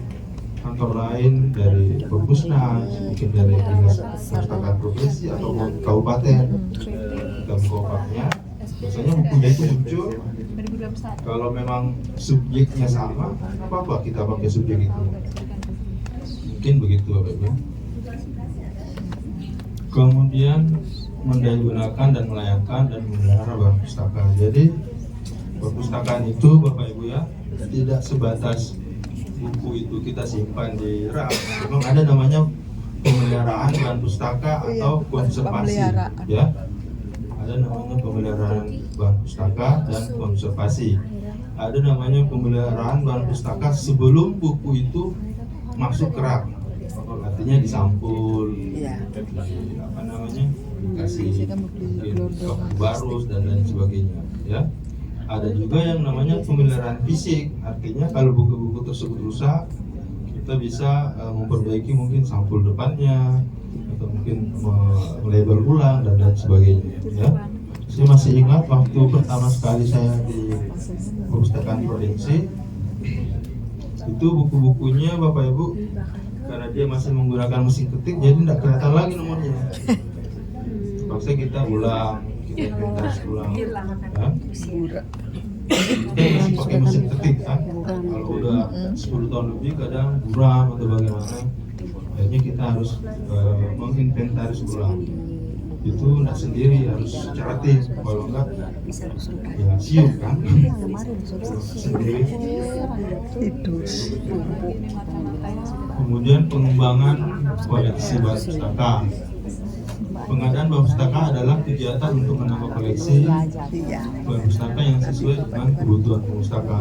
kantor lain, dari Perpusnas, mungkin dari dinas perpustakaan provinsi atau kabupaten. Kita buka opaknya, biasanya bukunya itu muncul. Kalau memang subjeknya sama, apa-apa kita pakai subjek itu. Mungkin begitu Bapak Ibu. Kemudian menggunakan dan melayangkan dan memelihara bahan pustaka. Jadi perpustakaan itu Bapak Ibu ya, tidak sebatas buku itu kita simpan di rak. Memang ada namanya pemeliharaan bahan pustaka atau konservasi ya. Ada namanya pemeliharaan bahan pustaka dan konservasi. Ada namanya pemeliharaan bahan pustaka sebelum buku itu masuk ke rak. Artinya disampul, apa namanya, dikasih mungkin barus dan lain sebagainya. Ya, ada juga yang namanya pemeliharaan fisik. Artinya kalau buku-buku tersebut rusak, kita bisa memperbaiki mungkin sampul depannya, atau mungkin melabel ulang dan lain sebagainya ya. Saya masih ingat waktu pertama sekali saya di perpustakaan provinsi, itu buku-bukunya Bapak Ibu, karena dia masih menggunakan mesin ketik jadi tidak kelihatan lagi nomornya. Terpaksa kita ulang, kita inventaris ulang ya. Kita masih pakai mesin ketik kan. Kalau udah 10 tahun lebih kadang buram atau bagaimana, akhirnya kita harus menginventaris ulang. Itu tidak sendiri, harus secara tim. Kalau enggak ya siup kan sendiri. Kemudian pengembangan koleksi bahan pustaka. Pengadaan bahan pustaka adalah kegiatan untuk menambah koleksi bahan pustaka yang sesuai dengan kebutuhan pustaka.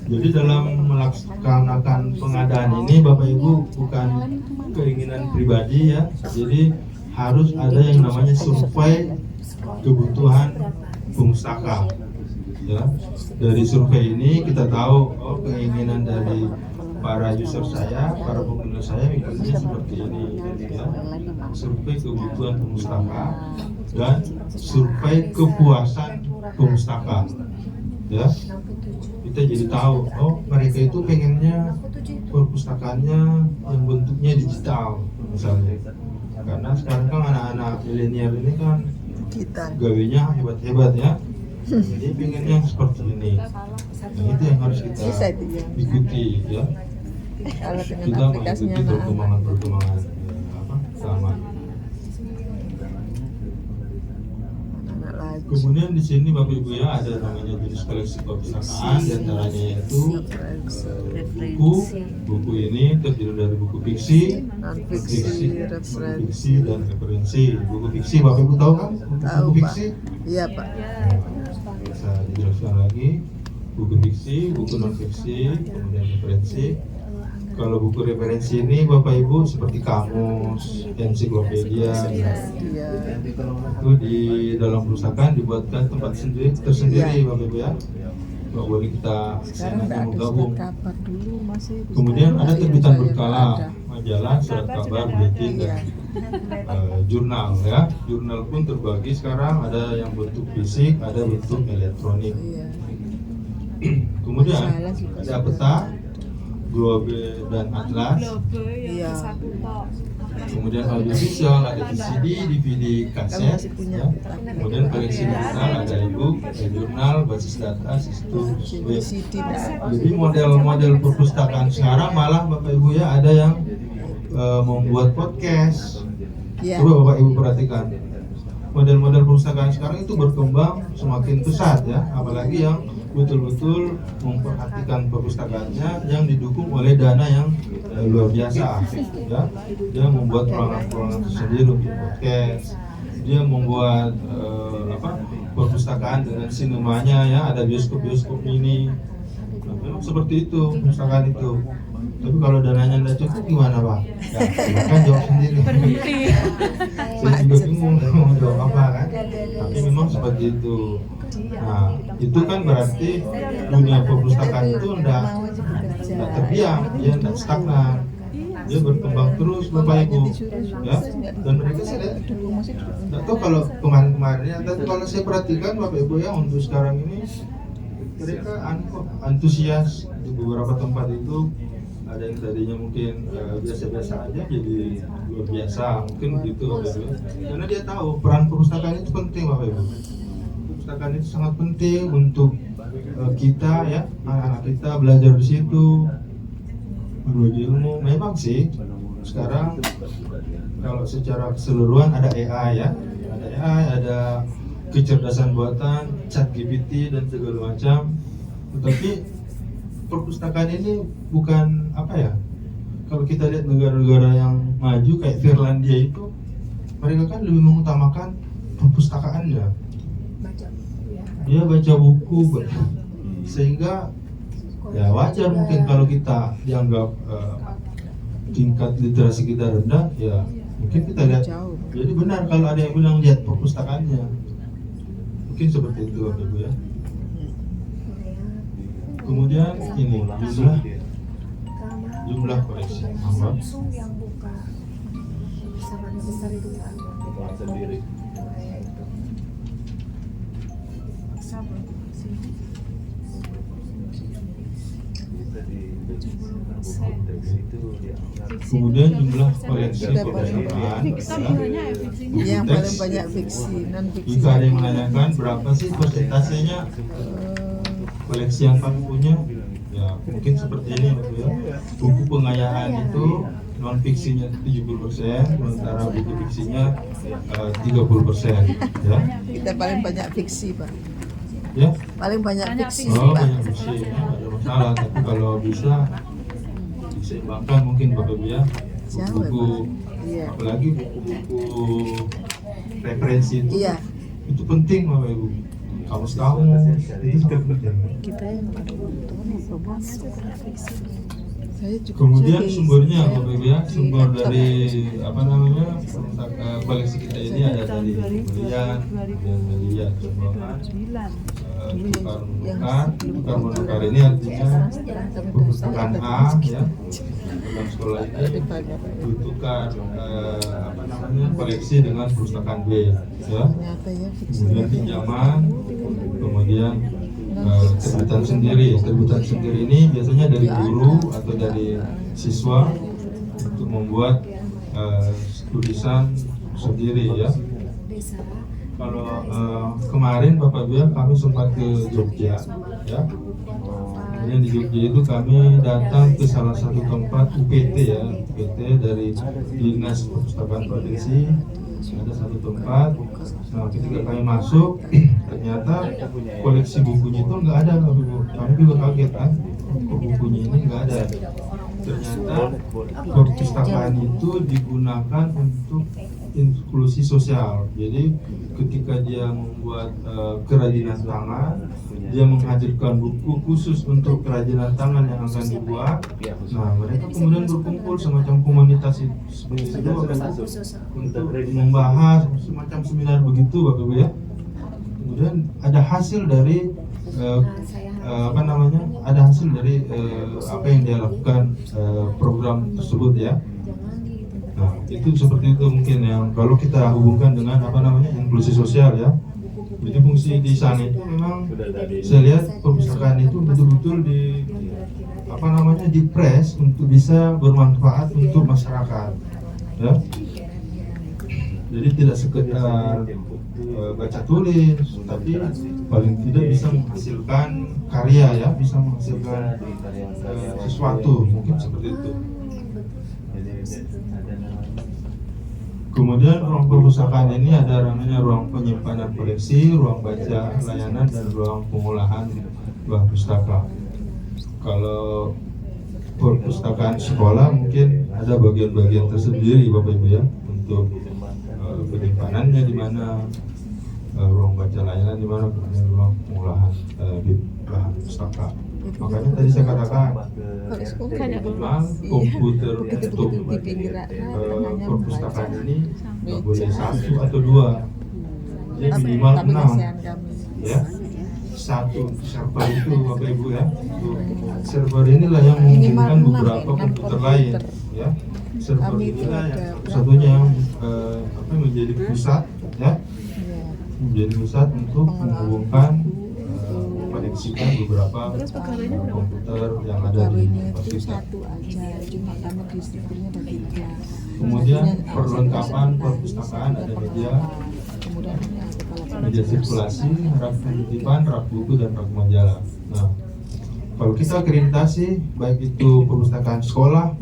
Jadi dalam melaksanakan pengadaan ini Bapak Ibu bukan keinginan pribadi ya. Jadi harus ada yang namanya survei kebutuhan pustaka. Ya, dari survei ini kita tahu keinginan dari para user saya, para pengguna saya inginnya seperti ini. Ya, survei kebutuhan pustaka dan survei kepuasan pustaka. Ya, kita jadi tahu, mereka itu pengennya perpustakaannya yang bentuknya digital misalnya. Karena sekarang kan anak-anak milenial ini kan gawenya hebat-hebat ya. Jadi pengen yang seperti ini. Nah, itu yang harus kita ikuti ya. Kita mengikuti perkembangan zaman. Kemudian di sini Bapak Ibu ya ada namanya jenis koleksi perpustakaan, diantaranya yaitu buku ini terdiri dari buku fiksi, fiksi dan referensi. Buku fiksi Bapak Ibu tahu kan? Buku fiksi? Iya Pak. Bisa dijelaskan lagi. Buku fiksi, buku non fiksi, kemudian referensi. Kalau buku referensi ini Bapak Ibu seperti kamus, ensiklopedia, itu di dalam perpustakaan dibuatkan tempat tersendiri Bapak Ibu ya. Nggak boleh kita sengaja menggabung. Kemudian ada terbitan berkala, majalah, surat kabar, buletin dan jurnal ya. Jurnal pun terbagi sekarang, ada yang bentuk fisik, ada bentuk elektronik. Kemudian ada peta, globe dan atlas. Kemudian audiovisual, ada VCD, DVD, kaset ya. Kemudian koleksi digital, ada e-book, jurnal, basis data, sistem web. Jadi model-model perpustakaan sekarang malah Bapak Ibu ya ada yang membuat podcast. Coba Bapak Ibu perhatikan. model-model perpustakaan sekarang itu berkembang semakin pesat ya, apalagi yang betul-betul memperhatikan perpustakaannya yang didukung oleh dana yang luar biasa ya. Dia membuat ruangan-ruangan tersendiri untuk podcast, dia membuat perpustakaan dengan sinemanya ya, ada bioskop-bioskop mini. Nah, memang seperti itu perpustakaan itu. Tapi kalau dananya tidak cukup gimana Pak? Ya, silakan jawab sendiri. Saya juga bingung mau jawab apa kan. Tapi memang seperti itu. Nah, itu kan berarti dunia perpustakaan itu tidak terdiam, dia tidak stagnan. Dia berkembang terus Bapak Ibu. Ya. Dan mereka saya lihat, tidak tahu kalau kemarin-kemarinnya, tapi kalau saya perhatikan Bapak Ibu ya, untuk sekarang ini mereka antusias di beberapa tempat itu. Ada yang tadinya mungkin biasa-biasa aja jadi luar biasa, mungkin begitu. Karena dia tahu peran perpustakaan itu penting Bapak Ibu. Perpustakaan itu sangat penting untuk kita ya, anak-anak kita belajar di situ, berbagi ilmu. Memang sih sekarang kalau secara keseluruhan ada AI ya, ada kecerdasan buatan, ChatGPT dan segala macam. Tetapi perpustakaan ini bukan apa ya, kalau kita lihat negara-negara yang maju kayak Finlandia itu, mereka kan lebih mengutamakan perpustakaannya. Dia baca buku, sehingga ya wajar mungkin kalau kita dianggap tingkat literasi kita rendah, ya mungkin kita lihat. Jadi benar kalau ada yang bilang lihat perpustakaannya, mungkin seperti itu Bapak Ibu ya. Kemudian ini jumlah koleksi yang buka bersama besar itu sendiri. Kemudian jumlah koleksi perpustakaan yang paling banyak fiksi, non fiksi. Jika ada yang menanyakan berapa sih persentasenya koleksi yang kami punya, ya mungkin seperti ini ya. Buku pengayaan itu non fiksinya 70%, sementara buku fiksinya 30% ya. Kita paling banyak fiksi Pak. Ya. Paling banyak fiksi Oh, Pak. banyak fiksi, ya, ada masalah. Tapi kalau bisa diseimbangkan mungkin Bapak Ibu ya. Buku-buku, apalagi buku-buku referensi itu penting Bapak Ibu. Kamus itu juga penting. Kita yang kemudian sumbernya Bapak Ibu ya, sumber dari koleksi kita ini ada dari pembelian, kemudian dari sumbangan, tukar menukar ini artinya perpustakaan A ya, dalam sekolah ini bertukar koleksi dengan perpustakaan B ya, kemudian pinjaman, kemudian terbitan sendiri ini biasanya dari guru atau dari siswa untuk membuat tulisan sendiri ya. Kalau kemarin Bapak Ibu kami sempat ke Jogja ya. Kemudian di Jogja itu kami datang ke salah satu tempat UPT ya, UPT dari Dinas Perpustakaan Provinsi. Ada satu tempat. Nah, ketika kami masuk, ternyata koleksi bukunya itu nggak ada, Bapak Ibu. Kami juga kaget kan, bukunya ini nggak ada. Ternyata perpustakaan itu digunakan untuk inklusi sosial. Jadi ketika dia membuat kerajinan tangan, dia menghadirkan buku khusus untuk kerajinan tangan yang akan dibuat. Nah, mereka kemudian berkumpul semacam komunitas seperti itu untuk membahas semacam seminar begitu Bapak Ibu ya. Kemudian ada hasil dari ada hasil dari apa yang dia lakukan program tersebut ya. Nah, itu seperti itu mungkin yang kalau kita hubungkan dengan inklusi sosial ya. Jadi fungsi di sana itu memang saya lihat perpustakaan itu betul-betul dipres untuk bisa bermanfaat untuk masyarakat ya. Jadi tidak sekedar baca tulis, tapi paling tidak bisa menghasilkan karya ya, bisa menghasilkan sesuatu, mungkin seperti itu. Kemudian ruang perpustakaan ini ada namanya ruang penyimpanan koleksi, ruang baca layanan, dan ruang pengolahan bahan pustaka. Kalau perpustakaan sekolah mungkin ada bagian-bagian tersendiri Bapak Ibu ya, untuk penyimpanannya di mana, ruang baca layanan di mana, kemudian ruang pengolahan bahan pustaka. Makanya tadi saya katakan minimal komputer untuk perpustakaan ini nggak boleh 1 atau 2, ya minimal 6 ya. 1 server itu Bapak Ibu ya. Server inilah yang memungkinkan beberapa komputer lain ya. Server inilah yang satu-satunya yang menjadi pusat ya, menjadi pusat untuk menghubungkan koneksikan beberapa komputer yang ada di fasilitas. Kemudian perlengkapan perpustakaan ada media sirkulasi, rak penitipan, rak buku, dan rak majalah. Nah, kalau kita akreditasi baik itu perpustakaan sekolah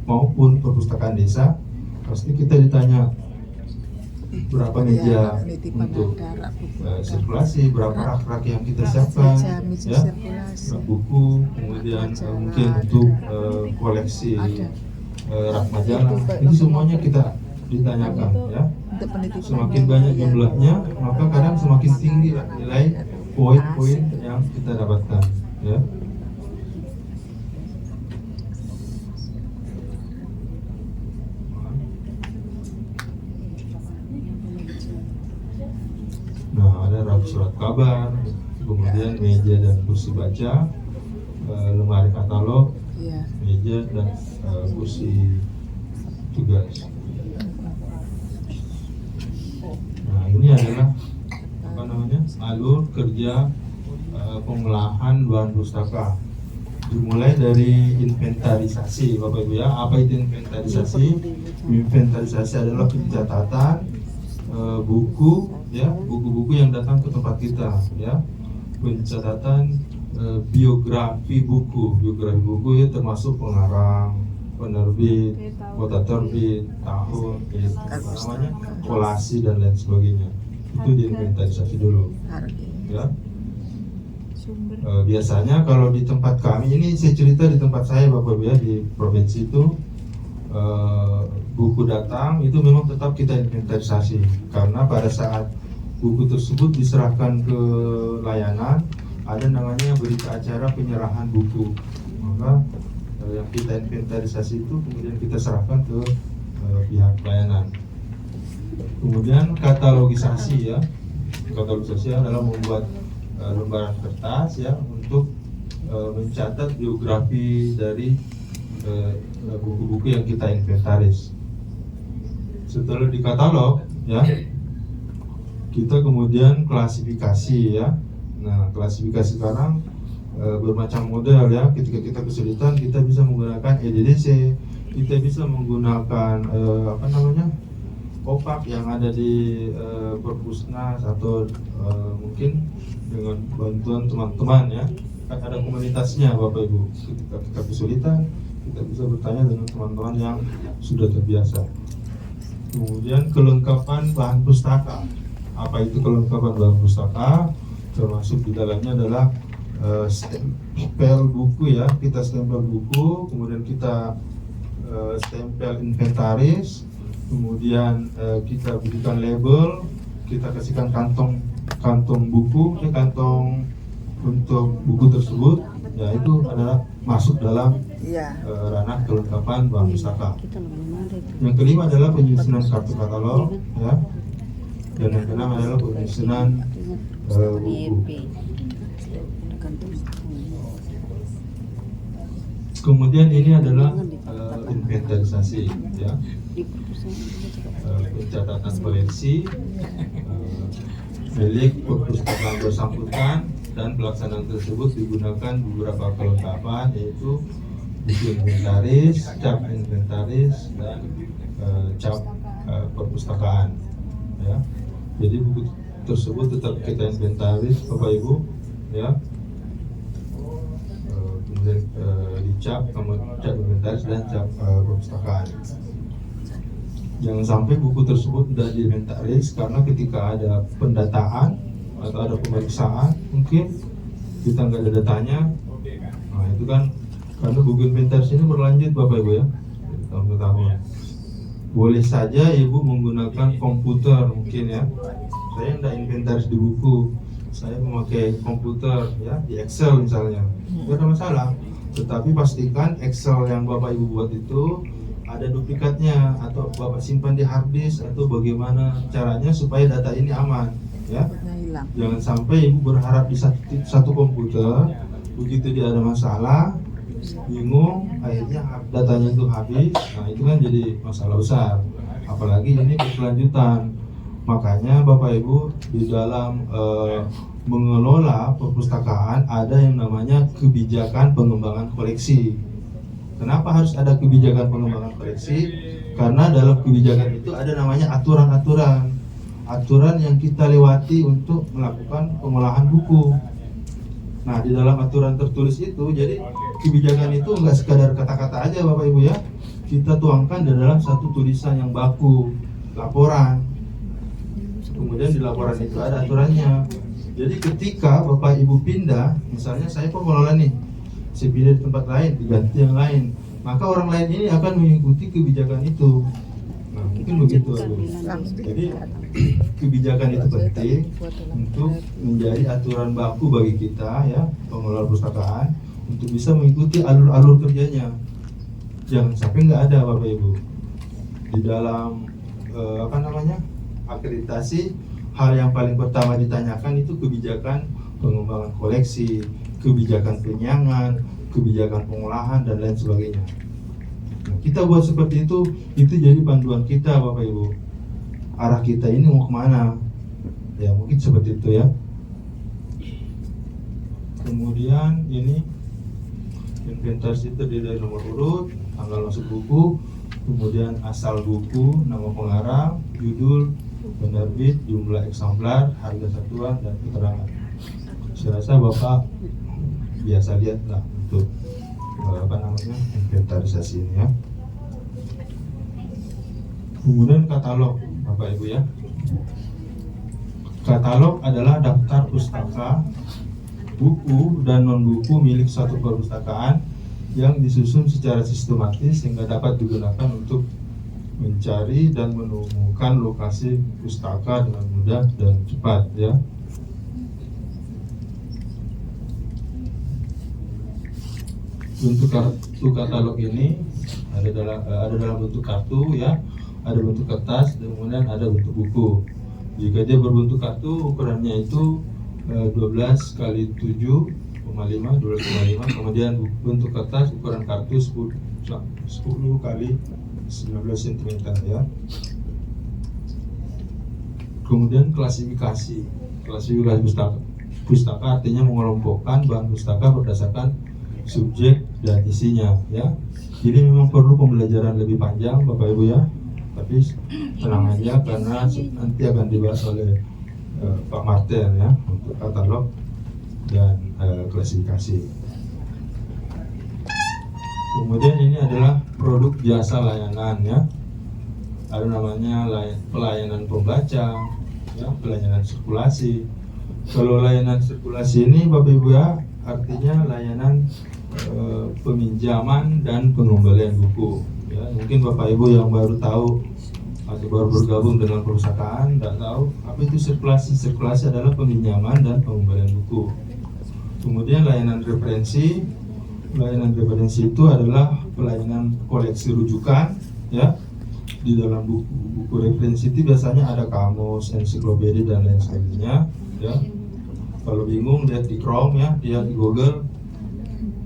maupun perpustakaan desa, pasti kita ditanya berapa meja untuk sirkulasi, berapa rak-rak yang kita siapkan, ya, rak buku, kemudian mungkin untuk koleksi rak majalah, itu semuanya kita ditanyakan ya. Semakin banyak jumlahnya, maka kadang semakin tinggi nilai poin-poin yang kita dapatkan ya. Nah, ada rak surat kabar, kemudian meja dan kursi baca, lemari katalog, meja dan kursi tugas. Nah, ini adalah alur kerja pengolahan bahan pustaka. Dimulai dari inventarisasi Bapak Ibu ya. Apa itu inventarisasi? Inventarisasi adalah pencatatan buku ya, buku-buku yang datang ke tempat kita ya. Pencatatan biografi buku ya, termasuk pengarang, penerbit, kota terbit, tahun, namanya, kolasi dan lain sebagainya. Itu diinventarisasi dulu ya. Biasanya kalau di tempat kami, ini saya cerita di tempat saya Bapak Ibu ya, di provinsi itu buku datang itu memang tetap kita inventarisasi, karena pada saat buku tersebut diserahkan ke layanan ada namanya berita acara penyerahan buku, maka yang kita inventarisasi itu kemudian kita serahkan ke pihak layanan. Kemudian katalogisasi ya, katalogisasi adalah membuat lembaran kertas ya untuk mencatat biografi dari buku-buku yang kita inventaris. Setelah dikatalog ya, kita kemudian klasifikasi ya. Nah, klasifikasi sekarang bermacam model ya. Ketika kita kesulitan, kita bisa menggunakan EDDC, kita bisa menggunakan opak yang ada di Perpusnas, atau mungkin dengan bantuan teman-teman ya. Kan ada komunitasnya Bapak Ibu. Ketika kita kesulitan, kita bisa bertanya dengan teman-teman yang sudah terbiasa. Kemudian kelengkapan bahan pustaka. Apa itu kelengkapan bahan pustaka? Termasuk di dalamnya adalah stempel buku ya. Kita stempel buku, kemudian kita stempel inventaris, kemudian kita berikan label, kita kasihkan kantong buku, kantong untuk buku tersebut, ya itu adalah masuk dalam ranah kelengkapan bahan pustaka. Yang kelima adalah penyusunan kartu katalog, ya, dan yang keenam adalah penyusunan buku. Kemudian ini adalah inventarisasi, ya, pencatatan koleksi milik perpustakaan bersangkutan, dan pelaksanaan tersebut digunakan beberapa kelengkapan, yaitu buku inventaris, cap inventaris, dan cap perpustakaan. Ya, jadi buku tersebut tetap kita inventaris, Bapak Ibu, ya. Kemudian dicap, cap inventaris dan cap perpustakaan. Jangan sampai buku tersebut tidak diinventaris, karena ketika ada pendataan atau ada pemeriksaan mungkin kita nggak ada datanya. Nah itu kan, karena buku inventaris ini berlanjut Bapak Ibu ya, tahun ke tahun. Boleh saja Ibu menggunakan komputer mungkin ya. Saya tidak inventaris di buku, saya memakai komputer ya, di Excel misalnya, tidak ada masalah. Tetapi pastikan Excel yang Bapak Ibu buat itu ada duplikatnya, atau Bapak simpan di hard disk, atau bagaimana caranya supaya data ini aman ya. Hilang. Jangan sampai Ibu berharap di satu komputer, begitu dia ada masalah, bingung, akhirnya datanya itu habis. Nah itu kan jadi masalah besar, apalagi ini berkelanjutan. Makanya Bapak Ibu di dalam mengelola perpustakaan ada yang namanya kebijakan pengembangan koleksi. Kenapa harus ada kebijakan pengembangan koleksi? Karena dalam kebijakan itu ada namanya aturan-aturan yang kita lewati untuk melakukan pengolahan buku. Nah di dalam aturan tertulis itu, jadi kebijakan itu enggak sekadar kata-kata aja Bapak Ibu ya, kita tuangkan di dalam satu tulisan yang baku, laporan. Kemudian di laporan itu ada aturannya. Jadi ketika Bapak Ibu pindah, misalnya saya pengelola nih, saya pindah di tempat lain, diganti yang lain, maka orang lain ini akan mengikuti kebijakan itu. Nah mungkin begitu. Jadi kebijakan itu penting untuk menjadi aturan baku bagi kita ya, pengelola perpustakaan, untuk bisa mengikuti alur-alur kerjanya. Jangan sampai nggak ada Bapak Ibu di dalam akreditasi. Hal yang paling pertama ditanyakan itu kebijakan pengembangan koleksi, kebijakan penyangan, kebijakan pengolahan, dan lain sebagainya. Nah, kita buat seperti itu jadi panduan kita Bapak Ibu. Arah kita ini mau kemana? Ya mungkin seperti itu ya. Kemudian ini inventaris itu dari nomor urut, tanggal masuk buku, kemudian asal buku, nama pengarang, judul, penerbit, jumlah eksemplar, harga satuan, dan keterangan. Saya rasa Bapak biasa lihat lah untuk inventarisasi ini ya. Kemudian katalog Bapak Ibu ya. Katalog adalah daftar pustaka, buku dan non buku milik suatu perpustakaan yang disusun secara sistematis sehingga dapat digunakan untuk mencari dan menemukan lokasi pustaka dengan mudah dan cepat ya. Bentuk kartu katalog ini ada dalam bentuk kartu ya, ada bentuk kertas, kemudian ada bentuk buku. Jika dia berbentuk kartu, ukurannya itu 12 kali 7,5, kemudian bentuk kertas ukuran kartu 10 kali 19 cm ya. Kemudian klasifikasi pustaka artinya mengelompokkan bahan pustaka berdasarkan subjek dan isinya ya. Jadi memang perlu pembelajaran lebih panjang Bapak Ibu ya, tapi tenang aja karena nanti akan dibahas oleh Pak Martin ya untuk katalog dan klasifikasi. Kemudian ini adalah produk jasa layanan ya. Ada namanya pelayanan pembaca ya, pelayanan sirkulasi. Kalau layanan sirkulasi ini Bapak Ibu ya, artinya layanan peminjaman dan pengembalian buku ya. Mungkin Bapak Ibu yang baru tahu atau baru bergabung dengan perpustakaan tidak tahu apa itu sirkulasi. Sirkulasi adalah peminjaman dan pengembalian buku. Kemudian layanan referensi. Layanan referensi itu adalah pelayanan koleksi rujukan ya. Di dalam buku referensi itu biasanya ada kamus, ensiklopedia dan lain sebagainya ya. Kalau bingung lihat di Chrome ya, lihat di Google.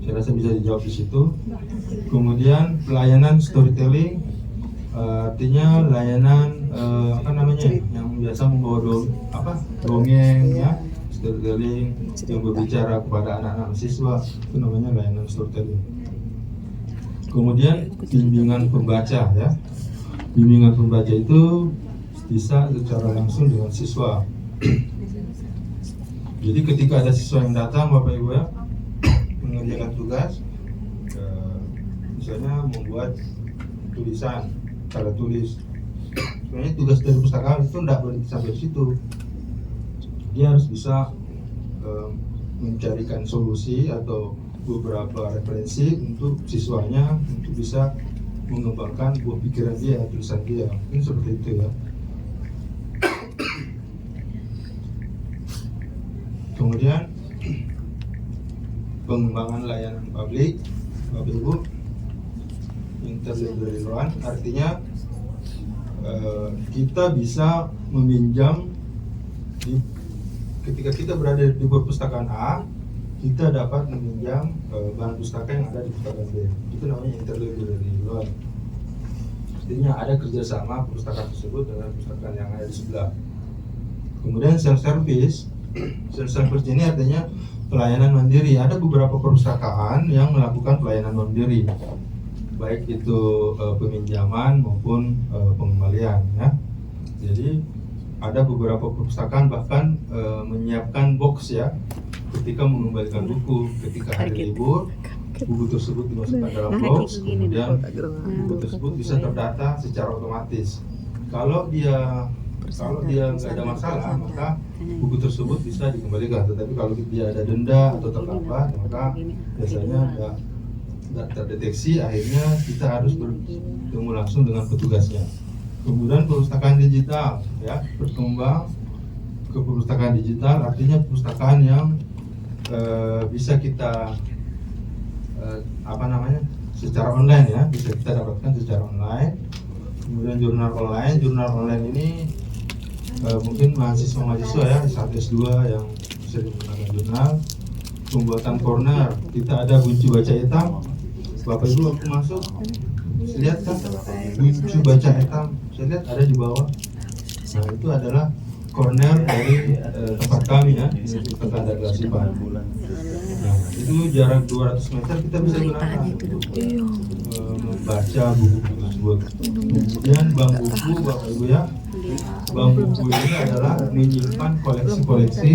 Saya rasa bisa dijawab di situ. Kemudian pelayanan storytelling, artinya layanan yang biasa membawa dongeng ya, storytelling yang berbicara kepada anak-anak siswa, itu namanya layanan storytelling. Kemudian bimbingan pembaca ya. Bimbingan pembaca itu bisa secara langsung dengan siswa. Jadi ketika ada siswa yang datang Bapak Ibu ya, mengerjakan tugas, misalnya membuat tulisan, cara tulis, sebenarnya tugas dari pustakawan itu tidak berhenti sampai di situ. Dia harus bisa mencarikan solusi atau beberapa referensi untuk siswanya untuk bisa mengembangkan buah pikiran dia, tulisan dia. Mungkin seperti itu ya. Kemudian pengembangan layanan publik, Bapak Ibu, interlibrary loan artinya kita bisa meminjam ketika kita berada di perpustakaan A, kita dapat meminjam bahan pustaka yang ada di perpustakaan B. Itu namanya interlibrary loan. Artinya ada kerjasama perpustakaan tersebut dengan perpustakaan yang ada di sebelah. Kemudian self-service. Self-service ini artinya pelayanan mandiri. Ada beberapa perpustakaan yang melakukan pelayanan mandiri, baik itu peminjaman maupun pengembalian. Ya. Jadi ada beberapa perpustakaan bahkan menyiapkan box ya, ketika mengembalikan buku, ketika hari libur, buku tersebut dimasukkan dalam box, kemudian buku tersebut bisa terdata secara otomatis. Kalau dia nggak ada masalah, maka buku tersebut bisa dikembalikan. Tetapi kalau dia ada denda atau terlambat, maka biasanya nggak terdeteksi. Akhirnya kita harus bertemu langsung dengan petugasnya. Kemudian perpustakaan digital, ya, berkembang ke perpustakaan digital, artinya perpustakaan yang bisa kita secara online ya, bisa kita dapatkan secara online. Kemudian jurnal online ini mungkin mahasiswa ya S1 S2 yang sering menggunakan jurnal. Pembuatan corner, kita ada bunci baca hitam. Bapak Ibu waktu masuk, lihat kan bunci baca hitam, saya lihat ada di bawah. Nah itu adalah corner dari tempat kami ya, di tempat ada Glasipan. Nah itu jarak 200 meter kita bisa gunakan untuk membaca buku-buku tersebut. Kemudian bank buku, Bapak Ibu ya, bank buku ini adalah menyimpan koleksi-koleksi.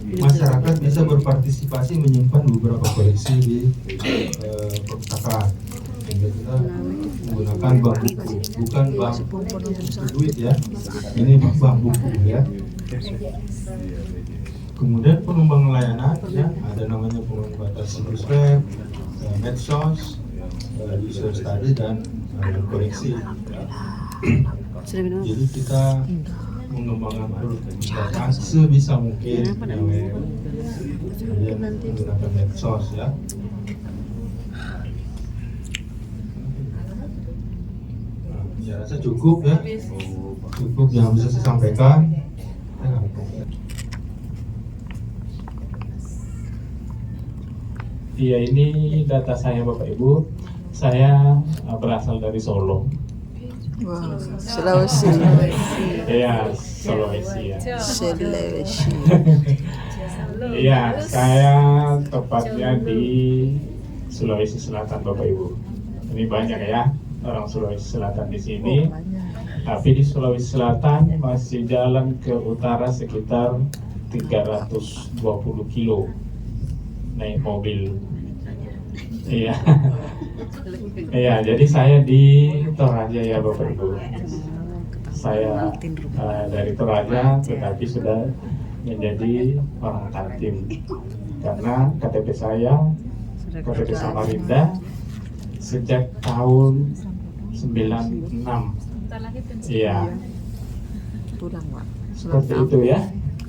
Masyarakat bisa berpartisipasi menyimpan beberapa koleksi di perpustakaan. Sehingga kita menggunakan bank buku, bukan bank duit ya. Ini bank buku ya. Kemudian pengembangan layanan ya, ada namanya pengembangan situs web, medsos, user study dan koleksi. Jadi kita mengembangkan perpustakaan sebisa mungkin menggunakan medsos ya. Saya rasa cukup ya, cukup yang bisa saya sampaikan. Iya, ini data saya Bapak Ibu. Saya berasal dari Solo. Wow, Sulawesi. Iya, Sulawesi ya. Sulawesi. Iya, saya tepatnya di Sulawesi Selatan Bapak Ibu. Ini banyak ya orang Sulawesi Selatan di sini. Tapi di Sulawesi Selatan masih jalan ke utara sekitar 320 kilo naik mobil. Iya. Iya, jadi saya di Toraja ya Bapak Ibu. Saya dari Toraja, tetapi sudah menjadi orang Kaltim karena KTP saya KTP Samarinda sejak tahun 96. Iya. Seperti itu ya.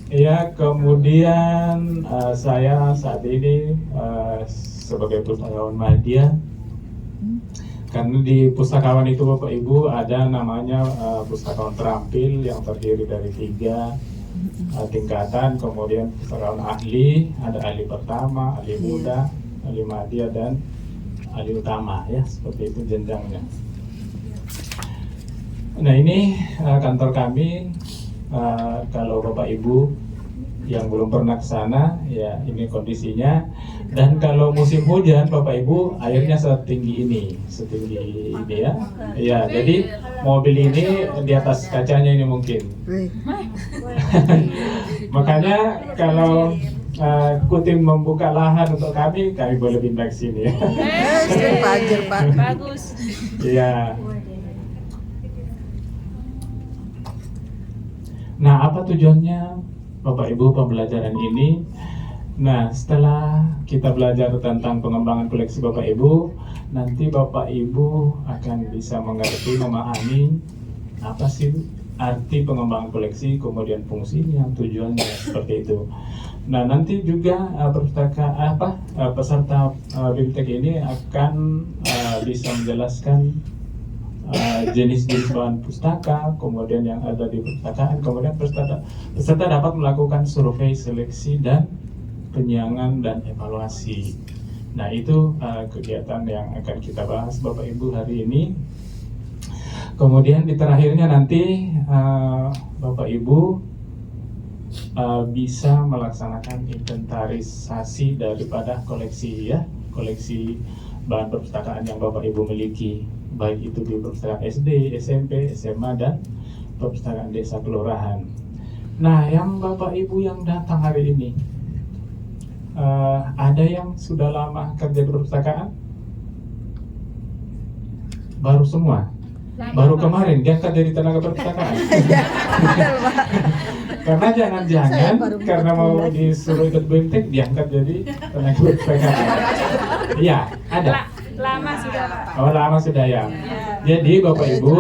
Iya, kemudian saya saat ini sebagai pustakawan media. Karena di pustakawan itu Bapak Ibu ada namanya pustakawan terampil yang terdiri dari 3 tingkatan, kemudian pustakawan ahli, ada ahli pertama, ahli muda, ahli media dan ahli utama ya, seperti itu jenjangnya. Nah ini kantor kami, kalau Bapak Ibu yang belum pernah ke sana ya ini kondisinya. Dan kalau musim hujan Bapak Ibu airnya setinggi ini ya. Ya, jadi mobil ini di atas kacanya ini mungkin. Makanya kalau Kutim membuka lahan untuk kami boleh pindah ke sini ya. Banjir Pak. Bagus. Iya. Nah, apa tujuannya Bapak Ibu pembelajaran ini? Nah, setelah kita belajar tentang pengembangan koleksi Bapak Ibu, nanti Bapak Ibu akan bisa mengerti, memahami apa sih arti pengembangan koleksi, kemudian fungsinya, tujuannya, seperti itu. Nah, nanti juga peserta BIMTEK ini akan bisa menjelaskan jenis-jenis bahan pustaka, kemudian yang ada di perpustakaan, kemudian peserta dapat melakukan survei, seleksi, dan penyiangan dan evaluasi. Nah, itu kegiatan yang akan kita bahas Bapak Ibu hari ini. Kemudian di terakhirnya nanti Bapak Ibu bisa melaksanakan inventarisasi daripada koleksi bahan perpustakaan yang Bapak Ibu miliki, baik itu di perpustakaan SD, SMP, SMA, dan perpustakaan desa kelurahan. Nah, yang Bapak Ibu yang datang hari ini, ada yang sudah lama kerja di perpustakaan? Baru semua? Baru kemarin diangkat jadi tenaga perpustakaan? Karena jangan-jangan karena mau disuruh ikut BIMTEK diangkat jadi tenaga perpustakaan. Iya, ada. Lama sudah, Pak. Oh, lama sudah ya. Jadi Bapak Ibu,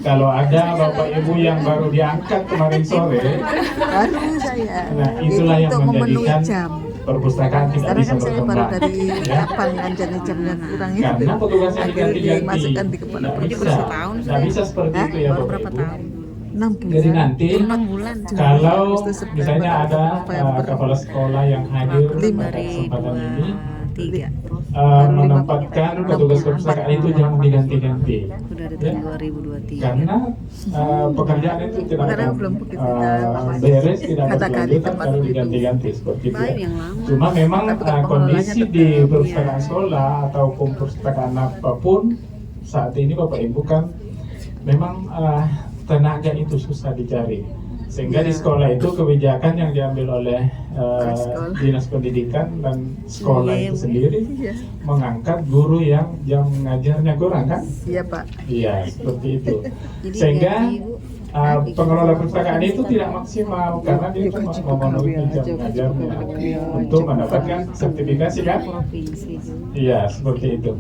kalau ada Bapak Ibu yang baru diangkat kemarin sore, Baru saya. nah itulah yang Untuk memenuhi menjadikan jam. perpustakaan tidak Karena bisa kan saya baru berkembang. dari Ya. kapan kan jamnya kurang itu. Karena petugasnya diganti-ganti. Dimasukkan di kepala. Nggak bisa seperti itu ya Bapak Ibu. 6 bulan. Jadi nanti 6 bulan. kalau Agustus, September, misalnya ada November. kepala sekolah yang hadir Lima. pada kesempatan ini 3. menempatkan petugas perpustakaan itu jangan diganti-ganti. Udah dari Ya. tahun 2023. Karena pekerjaan itu tidak Karena akan belum begitu beres, tidak akan kata-kata berlanjutan tempat kalau itu. diganti-ganti seperti itu. Baik yang lama. Cuma memang Tapi kalau kondisi pengelolanya di tetap, perpustakaan sekolah ataupun perpustakaan apapun saat ini Bapak Ibu kan memang tenaga itu susah dicari. Sehingga di sekolah itu kebijakan yang diambil oleh Sekolah. Dinas Pendidikan dan sekolah Iya, itu Bu. sendiri Iya. mengangkat guru yang jam ngajarnya kurang kan? Iya, Pak. Iya, seperti itu. Jadi Sehingga ganti, Bu. pengelola perpustakaan itu tidak maksimal karena dia cuma memenuhi jam ngajarnya untuk mendapatkan sertifikasi kan? Provinsi juga. Iya, seperti itu.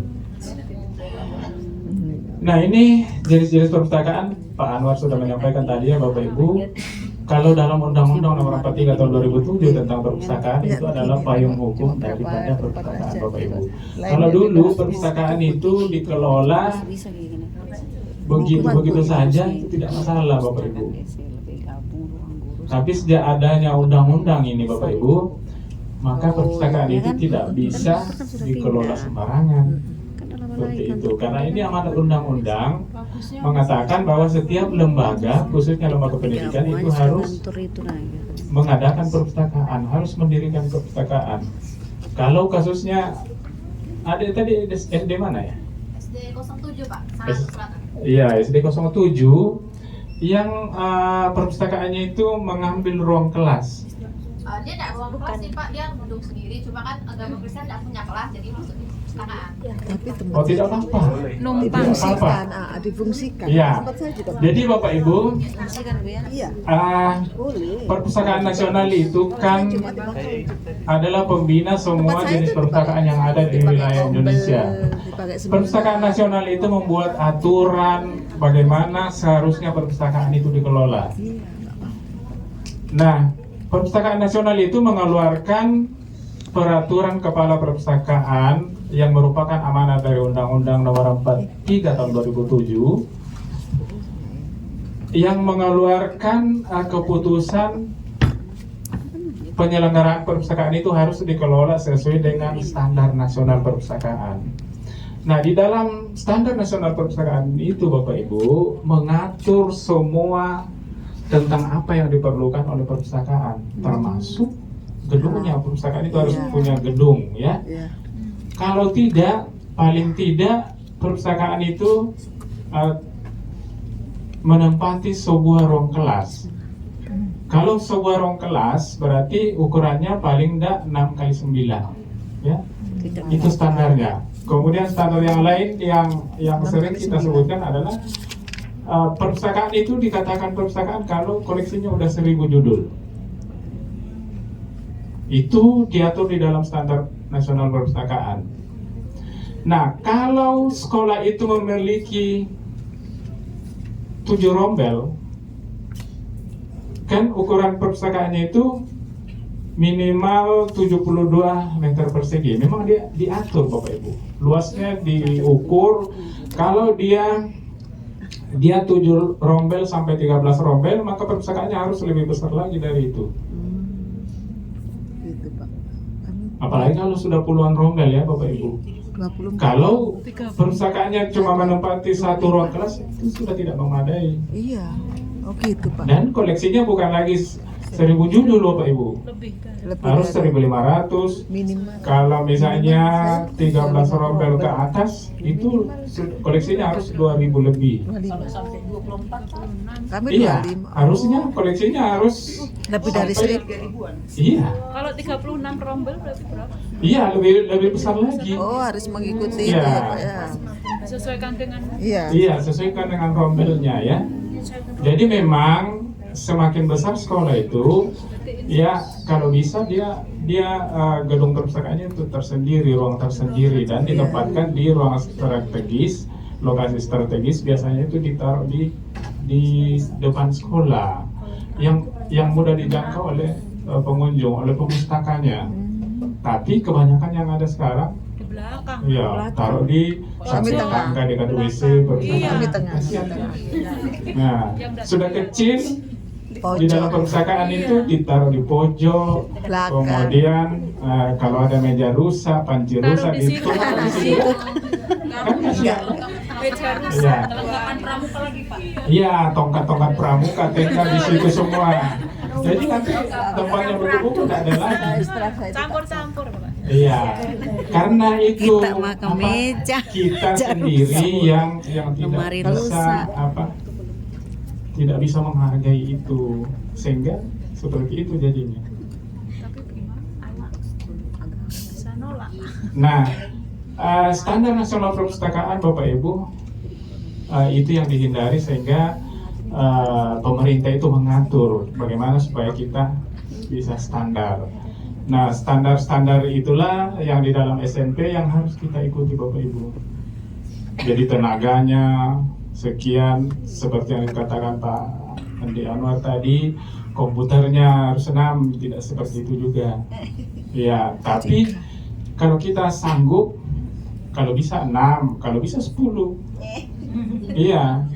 Nah, ini jenis-jenis perpustakaan Pak Anwar sudah menyampaikan tadi ya Bapak Ibu. Kalau dalam Undang-Undang Nomor 43 Tahun 2007 tentang perpustakaan itu adalah payung hukum daripada perpustakaan Bapak Ibu. Kalau dulu perpustakaan itu dikelola Bisa kayak gini. begitu saja itu tidak masalah Bapak Ibu. Lebih gabung ruang guru. Tapi sejak adanya undang-undang ini Bapak Ibu, maka perpustakaan iya itu kan? tidak bisa Kan sudah dikelola pindah. sembarangan. Kan ada Seperti lagi itu. kan. Karena ini amanat undang-undang mengatakan bahwa setiap lembaga, khususnya lembaga pendidikan Gabung itu aja harus kantor itu nah, gitu. mengadakan perpustakaan, harus mendirikan perpustakaan. Kalau kasusnya ada tadi SD mana ya? SD 07 Pak, S- Sangat Selatan. Iya, SD 07 yang perpustakaannya itu mengambil ruang kelas. Dia tidak ruang kelas sih Pak, dia duduk sendiri. Cuma kan agama Kristen tidak punya kelas, jadi masuk di perpustakaan. Tapi tempat Oh, tidak apa-apa. Numpang. difungsikan, difungsikan. Iya. Tempat saya juga. Jadi Bapak Ibu, Fungsi kan Bu ya. Iya, Boleh. Perpustakaan nasional itu kan adalah pembina semua jenis perpustakaan yang ada di wilayah Indonesia. Perpustakaan nasional itu membuat aturan bagaimana seharusnya perpustakaan itu dikelola. Nah, perpustakaan nasional itu mengeluarkan peraturan kepala perpustakaan yang merupakan amanat dari Undang-Undang Nomor 43 Tahun 2007 yang mengeluarkan keputusan penyelenggaraan perpustakaan itu harus dikelola sesuai dengan standar nasional perpustakaan. Nah, di dalam standar nasional perpustakaan itu Bapak Ibu mengatur semua tentang apa yang diperlukan oleh perpustakaan, termasuk gedungnya. Perpustakaan itu harus punya gedung ya. Iya. Kalau tidak, paling tidak perpustakaan itu menempati sebuah ruang kelas. Kalau sebuah ruang kelas berarti ukurannya paling tidak 6x9 ya. Itu standarnya. Kemudian standar yang lain yang sering kita sebutkan adalah perpustakaan itu dikatakan perpustakaan kalau koleksinya udah 1000 judul. Itu diatur di dalam standar nasional perpustakaan. Nah, kalau sekolah itu memiliki 7 rombel, kan ukuran perpustakaannya itu minimal 72 meter persegi. Memang dia diatur Bapak Ibu. Luasnya diukur. Kalau dia 7 rombel sampai 13 rombel, maka perpustakaannya harus lebih besar lagi dari itu. Gitu Pak. Apalagi kalau sudah puluhan rombel ya Bapak Ibu. 24. Kalau perpustakaannya cuma menempati 1 ruang kelas, itu sudah tidak memadai. Iya. Oh gitu Pak. Dan koleksinya bukan lagi 1000 judul Bapak Ibu. Lebih Harus dari 1500. minimal. Kalau misalnya 13 rombel ke atas, itu koleksinya harus 2000 lebih. 25. Kami Iya, 25. harusnya koleksinya harus Lebih dari sampai- 1000. Iya, Kalau 36 rombel berarti berapa? iya lebih besar lagi. Oh, harus mengikuti Iya. itu ya Pak ya. Disesuaikan dengan Iya. Iya, sesuaikan dengan rombelnya ya. Jadi memang semakin besar sekolah itu, ya kalau bisa dia gedung perpustakaannya itu tersendiri, ruang tersendiri dan ditempatkan di ruang strategis, lokasi strategis biasanya itu ditaruh di depan sekolah yang mudah dijangkau oleh pengunjung, oleh pemustakanya. Tapi kebanyakan yang ada sekarang di belakang. ya taruh di Kami tengah. tangga dekat WC perpustakaan. Kami tengah. Nah, sudah kecil di dalam Pojok. perpustakaan itu ditaruh di pojok, Belakang. kemudian kalau ada meja rusak, panci rusak ditumpuk di situ. Kan kasihan. Meja Iya. rusak, kelengkapan pramuka lagi Pak. Iya, tongkat-tongkat pramuka, TK di situ semua. Jadi nanti tempatnya berbuku tidak ada lagi. Campur-campur Pak. Iya, karena itu Kita mah ke meja. kita Meja sendiri rusak. yang tidak Lemari bisa rusak. tidak bisa menghargai itu, sehingga seperti itu jadinya. Tapi gimana? Anak bisa nolak. Nah, standar nasional perpustakaan Bapak Ibu itu yang dihindari sehingga pemerintah itu mengatur bagaimana supaya kita bisa standar. Nah, standar-standar itulah yang di dalam SMP yang harus kita ikuti Bapak Ibu. Jadi tenaganya sekian, seperti yang dikatakan Pak Andi Anwar tadi, komputernya harus 6, tidak seperti itu juga. Ya, tapi kalau kita sanggup, kalau bisa 6, kalau bisa 10. Iya.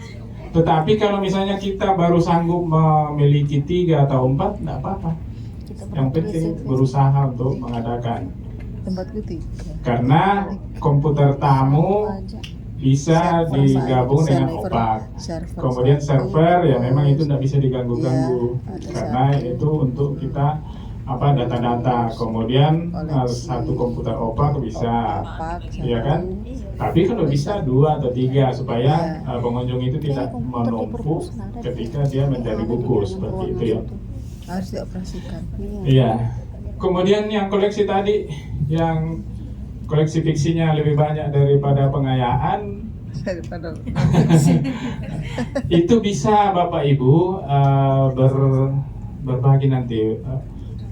Tetapi kalau misalnya kita baru sanggup memiliki 3 atau 4, tidak apa-apa. Yang penting berusaha untuk mengadakan. Tempatku 3. Karena komputer tamu bisa digabung dengan opak. Kemudian server ya memang itu tidak bisa diganggu-ganggu karena itu untuk kita data-data. Kemudian satu komputer opak bisa, ya kan? Tapi kalau bisa 2 atau 3 supaya pengunjung itu tidak menumpuk ketika dia mencari buku seperti itu ya. Harus dioperasikan. Iya. Kemudian yang koleksi tadi, yang koleksi fiksinya lebih banyak daripada pengayaan, Daripada itu bisa Bapak Ibu berbagi nanti.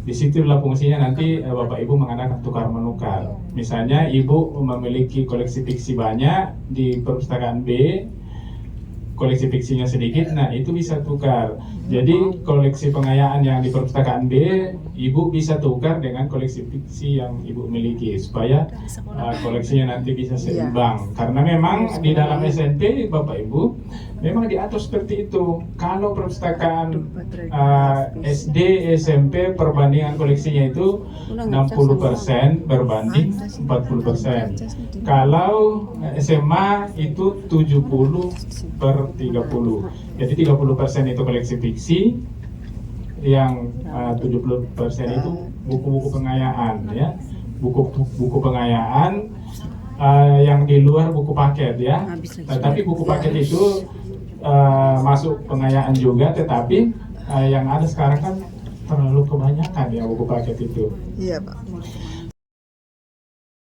Disitulah fungsinya nanti Bapak Ibu mengadakan tukar menukar. Misalnya Ibu memiliki koleksi fiksi banyak di perpustakaan B, koleksi fiksinya sedikit, nah itu bisa tukar. Jadi koleksi pengayaan yang di perpustakaan B, Ibu bisa tukar dengan koleksi fiksi yang Ibu miliki supaya koleksinya nanti bisa seimbang. Karena memang di dalam SMP Bapak Ibu memang diatur seperti itu. Kalau perpustakaan SD, SMP perbandingan koleksinya itu 60% berbanding 40%. Kalau SMA itu 70/30. Jadi 30% itu koleksi fiksi, yang 70% itu buku-buku pengayaan ya. Buku pengayaan yang di luar buku paket ya. Tapi buku paket itu masuk pengayaan juga, tetapi yang ada sekarang kan terlalu kebanyakan ya buku paket itu. Iya Pak.